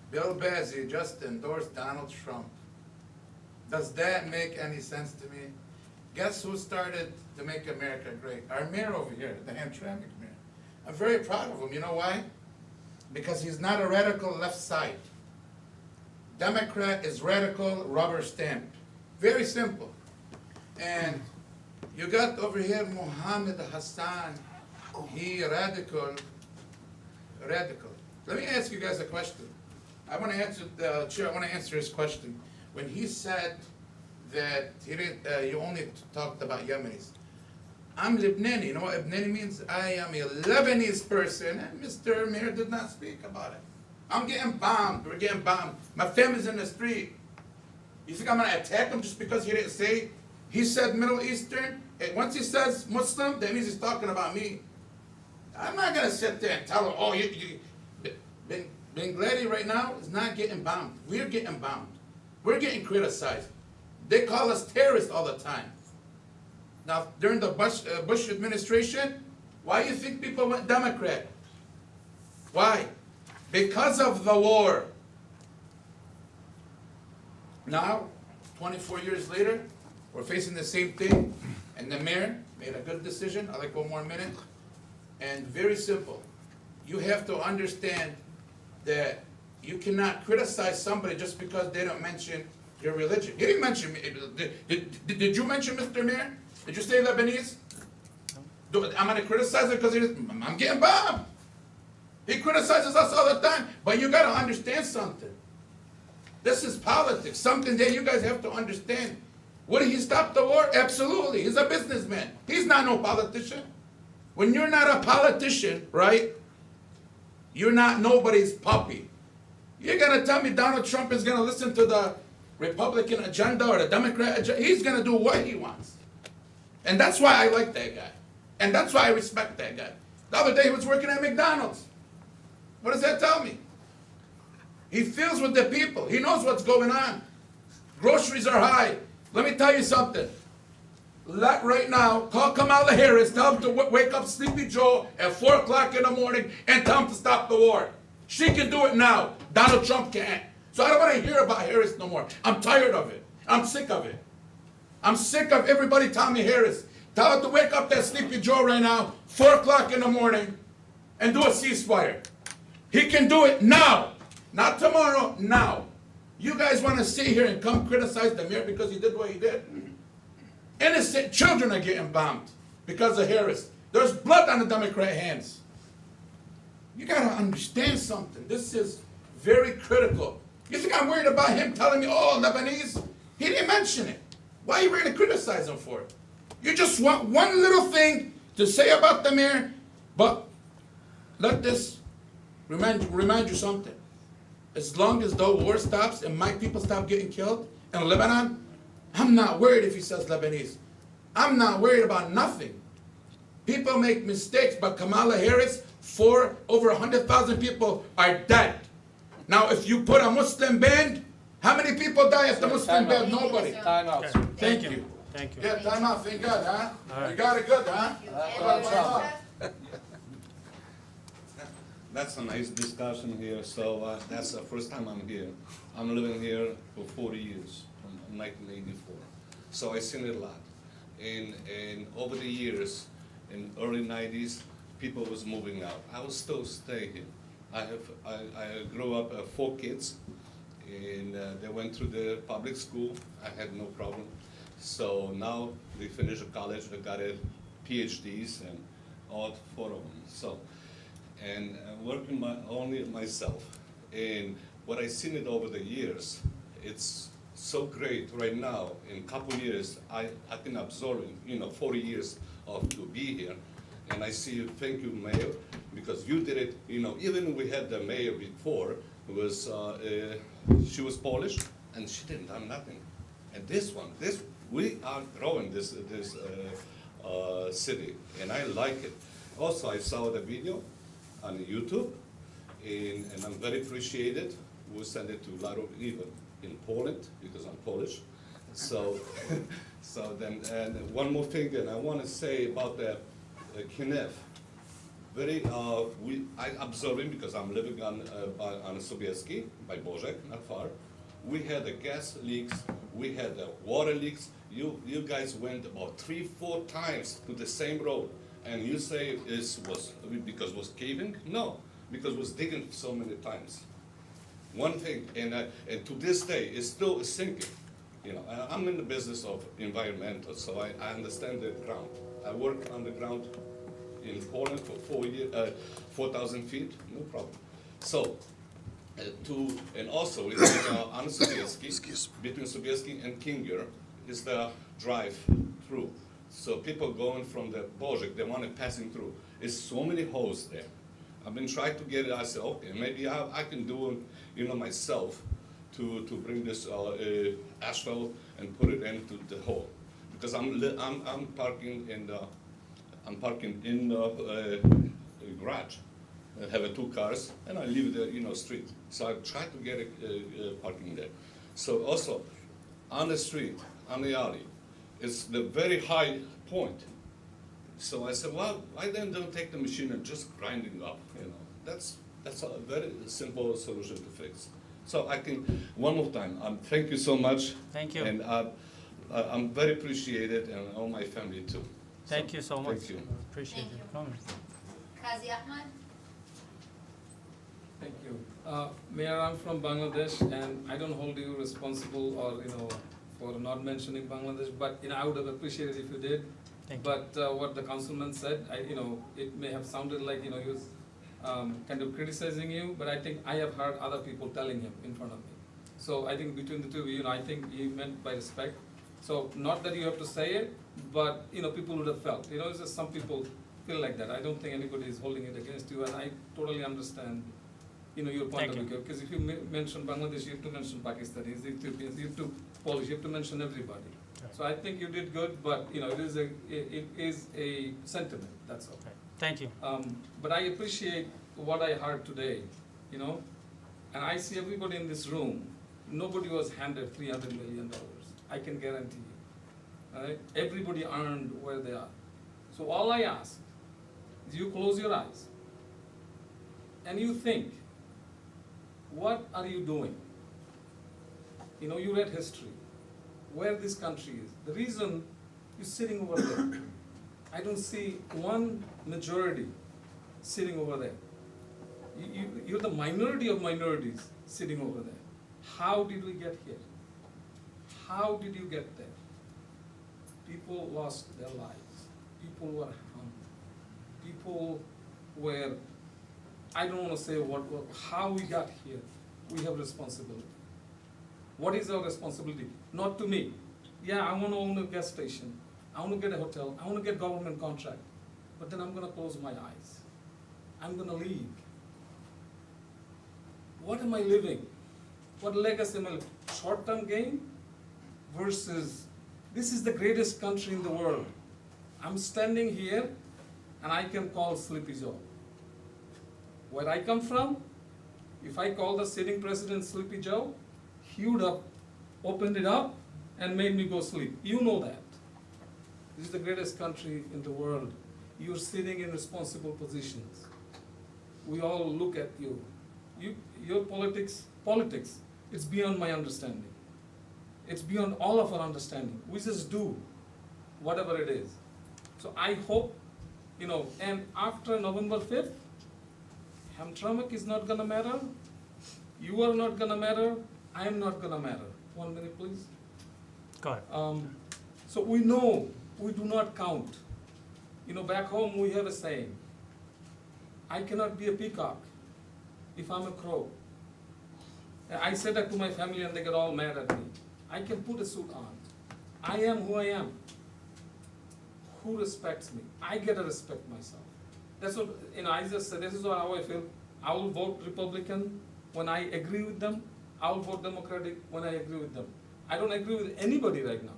Bill Bazzi just endorsed Donald Trump. Does that make any sense to me? Guess who started to make America great? Our mayor over here, the Hamtramck mayor. I'm very proud of him, you know why? Because he's not a radical left side. Democrat is radical rubber stamp. Very simple. And you got over here Mohammed Hassan, he radical. Let me ask you guys a question. I want to answer the chair. I want to answer his question. When he said that he didn't, you only talked about Yemenis. I'm Lebanese. You know what Lebanese means? I am a Lebanese person, and Mr. Mayor did not speak about it. I'm getting bombed. We're getting bombed. My family's in the street. You think I'm going to attack him just because he didn't say? He said Middle Eastern. And once he says Muslim, that means he's talking about me. I'm not going to sit there and tell him, oh, Bengladi right now is not getting bombed. We're getting bombed. We're getting criticized. They call us terrorists all the time. Now, during the Bush administration, why do you think people went Democrat? Why? Because of the war. Now, 24 years later, we're facing the same thing, and the mayor made a good decision. I'd like one more minute. And very simple. You have to understand that you cannot criticize somebody just because they don't mention your religion. He didn't mention me. Did you mention Mr. Mayor? Did you say Lebanese? I'm going to criticize it because I'm getting bombed. He criticizes us all the time. But you got to understand something. This is politics, something that you guys have to understand. Would he stop the war? Absolutely. He's a businessman. He's not no politician. When you're not a politician, right, you're not nobody's puppy. You're going to tell me Donald Trump is going to listen to the Republican agenda or the Democrat agenda? He's going to do what he wants. And that's why I like that guy. And that's why I respect that guy. The other day he was working at McDonald's. What does that tell me? He feels with the people. He knows what's going on. Groceries are high. Let me tell you something. Right now, call Kamala Harris, tell him to wake up Sleepy Joe at 4 o'clock in the morning and tell him to stop the war. She can do it now. Donald Trump can't. So I don't want to hear about Harris no more. I'm tired of it. I'm sick of it. I'm sick of everybody telling me Harris. Tell her to wake up that Sleepy Joe right now, 4 o'clock in the morning, and do a ceasefire. He can do it now. Not tomorrow, now. You guys want to sit here and come criticize the mayor because he did what he did? Innocent children are getting bombed because of Harris. There's blood on the Democrat hands. You gotta understand something. This is very critical. You think I'm worried about him telling me, oh, Lebanese? He didn't mention it. Why are you going to criticize him for it? You just want one little thing to say about the mayor, but let this remind you something. As long as the war stops and my people stop getting killed in Lebanon, I'm not worried if he says Lebanese. I'm not worried about nothing. People make mistakes, but Kamala Harris, over 100,000 people are dead. Now, if you put a Muslim ban, how many people die at the Muslim ban? Nobody. Time out. Okay, Thank you. Thank you. Yeah, time out. Thank God, huh? All right. You got it good, huh? That's a nice discussion here. So that's the first time I'm here. I'm living here for 40 years, from 1984. So I've seen it a lot. And over the years, in early 90s, people was moving out. I was still staying here. I grew up 4 kids, and they went through the public school. I had no problem. So now they finished college. They got a PhDs, and all 4 of them. So, and working only myself. And what I seen it over the years, it's so great right now. In a couple years, I've been absorbing, 40 years to be here. And I see you, thank you, Mayor, because you did it, even we had the mayor before, was, she was Polish, and she didn't have nothing. And we are growing this city, and I like it. Also, I saw the video on YouTube, and I'm very appreciated. We send it to a lot of, even in Poland, because I'm Polish. So, and one more thing, and I want to say about the Kinef. I observing because I'm living on Sobieski by Bożek, not far. We had the gas leaks, we had the water leaks. You guys went about 3-4 times to the same road, and you say this was because it was caving? No, because it was digging so many times. One thing, and to this day, it's still sinking. I'm in the business of environmental, so I understand the ground. I work on the ground in Poland for 4,000 feet, no problem. So, and also on Sobieski, between Sobieski and Kinger, is the drive through. So people going from the Bożek, they want to passing through. There's so many holes there. I've been trying to get it. I said, okay, maybe I can do it, myself, to bring this asphalt and put it into the hole. Because I'm parking in the garage. I have 2 cars, and I leave the street. So I try to get a parking there. So also on the street, on the alley, it's the very high point. So I said, well, why then don't take the machine and just grinding up? That's a very simple solution to fix. So I think one more time, thank you so much. Thank you. And I'm very appreciated, and all my family too. Thank you so much. Thank you. Appreciate Thank you you. coming. Kazi Ahmad? Thank you. Mayor, I'm from Bangladesh, and I don't hold you responsible or, for not mentioning Bangladesh, but, I would have appreciated if you did. Thank you. But what the councilman said, it may have sounded like, he was kind of criticizing you, but I think I have heard other people telling him in front of me. So I think between the two of you, I think he meant by respect. So not that you have to say it, but, people would have felt. It's just some people feel like that. I don't think anybody is holding it against you, and I totally understand, your point of view. Because if you mention Bangladesh, you have to mention Pakistanis, Ethiopians, you have to Polish, you have to mention everybody. Right. So I think you did good, but, it is a sentiment, that's all. Okay. Thank you. But I appreciate what I heard today, and I see everybody in this room, nobody was handed $300 million. I can guarantee you. All right? Everybody earned where they are. So all I ask is you close your eyes and you think, what are you doing? You read history, where this country is. The reason you're sitting over there, I don't see one majority sitting over there. You're the minority of minorities sitting over there. How did we get here? How did you get there? People lost their lives. People were hungry. people where, I don't wanna say how we got here, we have responsibility. What is our responsibility? Not to me. Yeah, I wanna own a gas station, I wanna get a hotel, I wanna get government contract, but then I'm gonna close my eyes. I'm gonna leave. What am I living? What legacy am I living? Short-term gain versus, this is the greatest country in the world. I'm standing here and I can call Sleepy Joe. Where I come from, if I call the sitting president Sleepy Joe, he would have opened it up and made me go sleep. You know that. This is the greatest country in the world. You're sitting in responsible positions. We all look at you. Your politics, it's beyond my understanding. It's beyond all of our understanding. We just do whatever it is. So I hope, and after November 5th, Hamtramck is not gonna matter, you are not gonna matter, I am not gonna matter. 1 minute, please. Go ahead. So we know we do not count. Back home we have a saying, I cannot be a peacock if I'm a crow. And I said that to my family and they get all mad at me. I can put a suit on. I am who I am. Who respects me? I get to respect myself. That's what, I just said, this is how I feel. I will vote Republican when I agree with them. I will vote Democratic when I agree with them. I don't agree with anybody right now.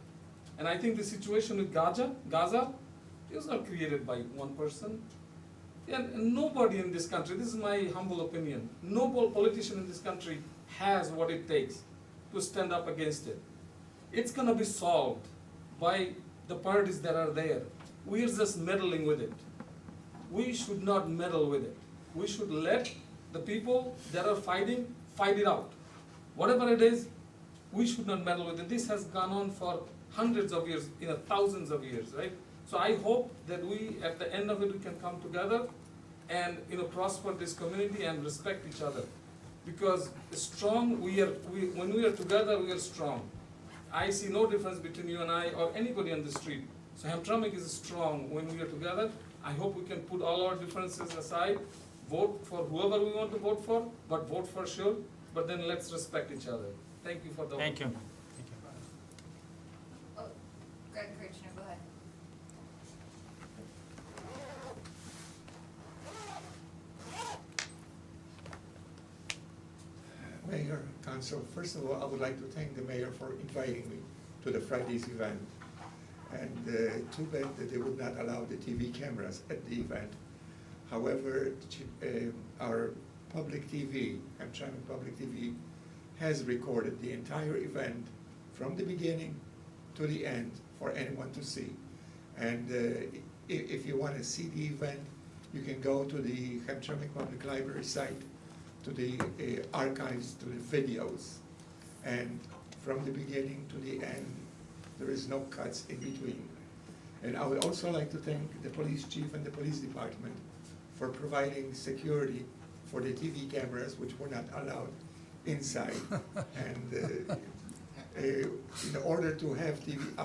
And I think the situation with Gaza is not created by one person. And nobody in this country, this is my humble opinion, no politician in this country has what it takes to stand up against it. It's gonna be solved by the parties that are there. We're just meddling with it. We should not meddle with it. We should let the people that are fighting, fight it out. Whatever it is, we should not meddle with it. This has gone on for hundreds of years, thousands of years, right? So I hope that we, at the end of it, we can come together and prosper this community and respect each other. Because strong, when we are together, we are strong. I see no difference between you and I or anybody on the street. So Hamtramck is strong when we are together. I hope we can put all our differences aside, vote for whoever we want to vote for, but vote for sure, but then let's respect each other. Thank you for the Thank you. Oh, Greg Kirchner, go ahead. Mayor, Council, first of all, I would like to thank the mayor for inviting me to the Friday's event. And too bad that they would not allow the TV cameras at the event. However, our public TV, Hamtramck Public TV, has recorded the entire event from the beginning to the end for anyone to see. And if you want to see the event, you can go to the Hamtramck Public Library site, to the archives, to the videos. And from the beginning to the end, there is no cuts in between. And I would also like to thank the police chief and the police department for providing security for the TV cameras, which were not allowed inside. And in order to have TV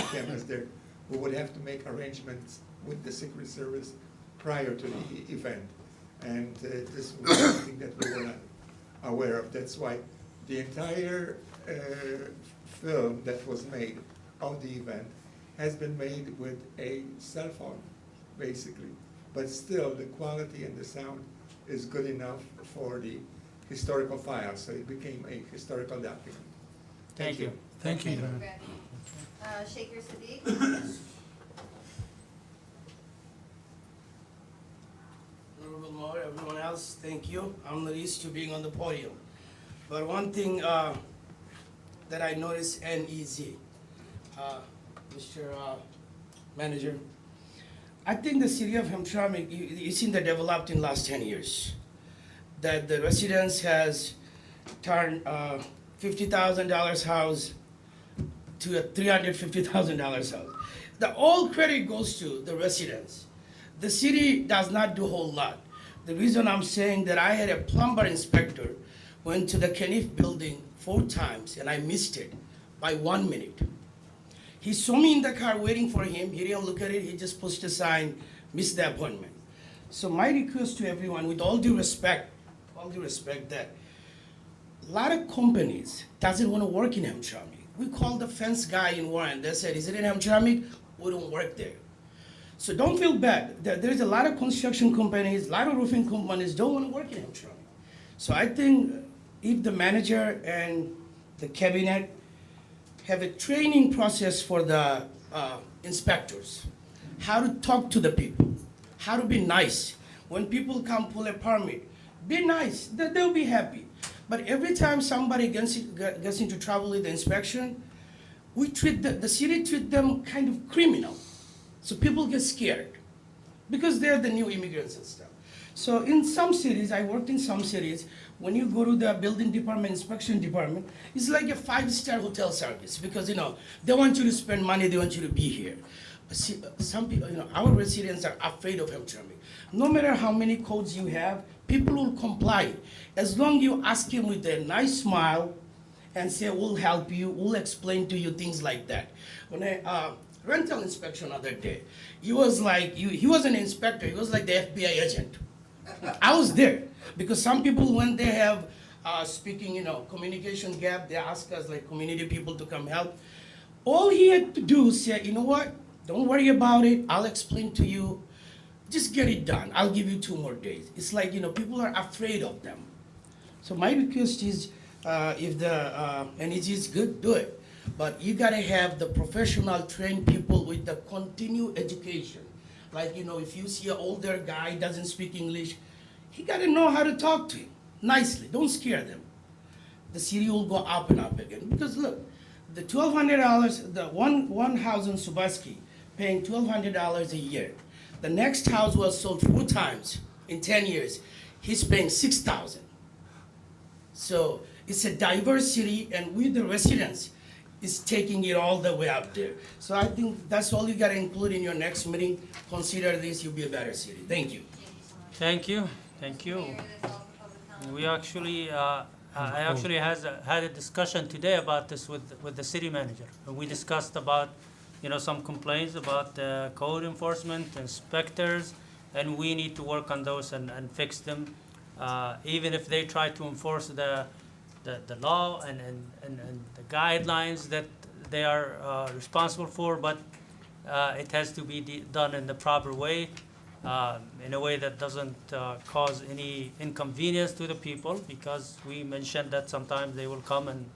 cameras there, we would have to make arrangements with the Secret Service prior to the event. And this was something that we were not aware of. That's why the entire film that was made of the event has been made with a cell phone, basically. But still, the quality and the sound is good enough for the historical file, so it became a historical document. Thank you. Thank you. Okay. Shaker Sadiq? Honorable Mayor, everyone else, thank you. I'm not used to being on the podium. But one thing that I noticed, NEZ, Mr. Manager, I think the city of Hamtramck, you seen that developed in last 10 years. That the residents has turned $50,000 house to a $350,000 house. The all credit goes to the residents. The city does not do a whole lot. The reason I'm saying that I had a plumber inspector went to the Kniff building 4 times and I missed it by 1 minute. He saw me in the car waiting for him. He didn't look at it. He just pushed a sign, miss the appointment. So my request to everyone, with all due respect, that a lot of companies doesn't want to work in Hamtramck. We called the fence guy in Warren. They said, is it in Hamtramck? We don't work there. So don't feel bad. There's a lot of construction companies, a lot of roofing companies don't want to work in Hamtramck. So I think if the manager and the cabinet have a training process for the inspectors, how to talk to the people, how to be nice. When people come pull a permit, be nice, they'll be happy. But every time somebody gets into trouble with the inspection, we treat the city treat them kind of criminal. So people get scared because they're the new immigrants and stuff. So in some cities, I worked in some cities, when you go to the building department, inspection department, it's like a 5-star hotel service because, they want you to spend money, they want you to be here. Some people, our residents are afraid of Hamtramck. No matter how many codes you have, people will comply. As long as you ask him with a nice smile and say, we'll help you, we'll explain to you, things like that. When I, rental inspection other day, he was an inspector, he was like the FBI agent. I was there, because some people, when they have speaking, communication gap, they ask us like community people to come help. All he had to do is say, you know what, don't worry about it, I'll explain to you, just get it done, I'll give you 2 more days. It's like, people are afraid of them. So my request is, if the NEG is good, do it. But you gotta have the professional trained people with the continued education. Like, if you see an older guy doesn't speak English, he gotta know how to talk to him nicely, don't scare them. The city will go up and up again. Because look, the $1,200, the one house in Subaski paying $1,200 a year. The next house was sold 4 times in 10 years. He's paying $6,000. So it's a diverse city, and we, the residents, is taking it all the way up there. So I think that's all you gotta include in your next meeting. Consider this, you'll be a better city. Thank you. Thank you, thank you. We actually, I actually had a discussion today about this with the city manager. And we discussed about, some complaints about code enforcement, inspectors, and we need to work on those and fix them. Even if they try to enforce the law and the guidelines that they are responsible for, but it has to be done in the proper way, in a way that doesn't cause any inconvenience to the people, because we mentioned that sometimes they will come and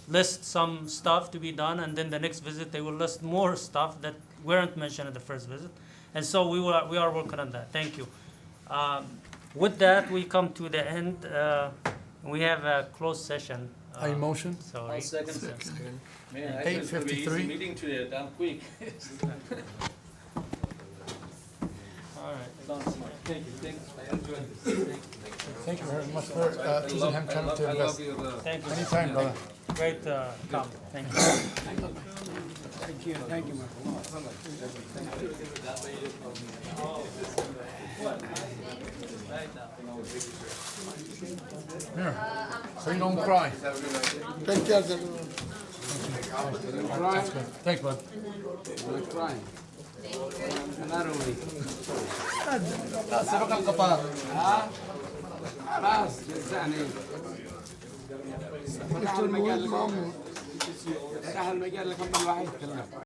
list some stuff to be done, and then the next visit they will list more stuff that weren't mentioned in the first visit. And so we are working on that. Thank you. With that, we come to the end. We have a closed session. I motion. Sorry. I'll second. Man, I 8:53. meeting today, damn quick. All right. Thank you. I enjoyed this. Thank you very much for choosing Hamtramck to invest. Thank you. Anytime, brother. Great comment. Thank you. Thank you, Here, so you don't cry. Thank you, gentlemen. That's good. Thanks, bud. We're crying. Sabak ka pa. ها؟ خلاص جزعني. فتح المجال لكم الواحد كله.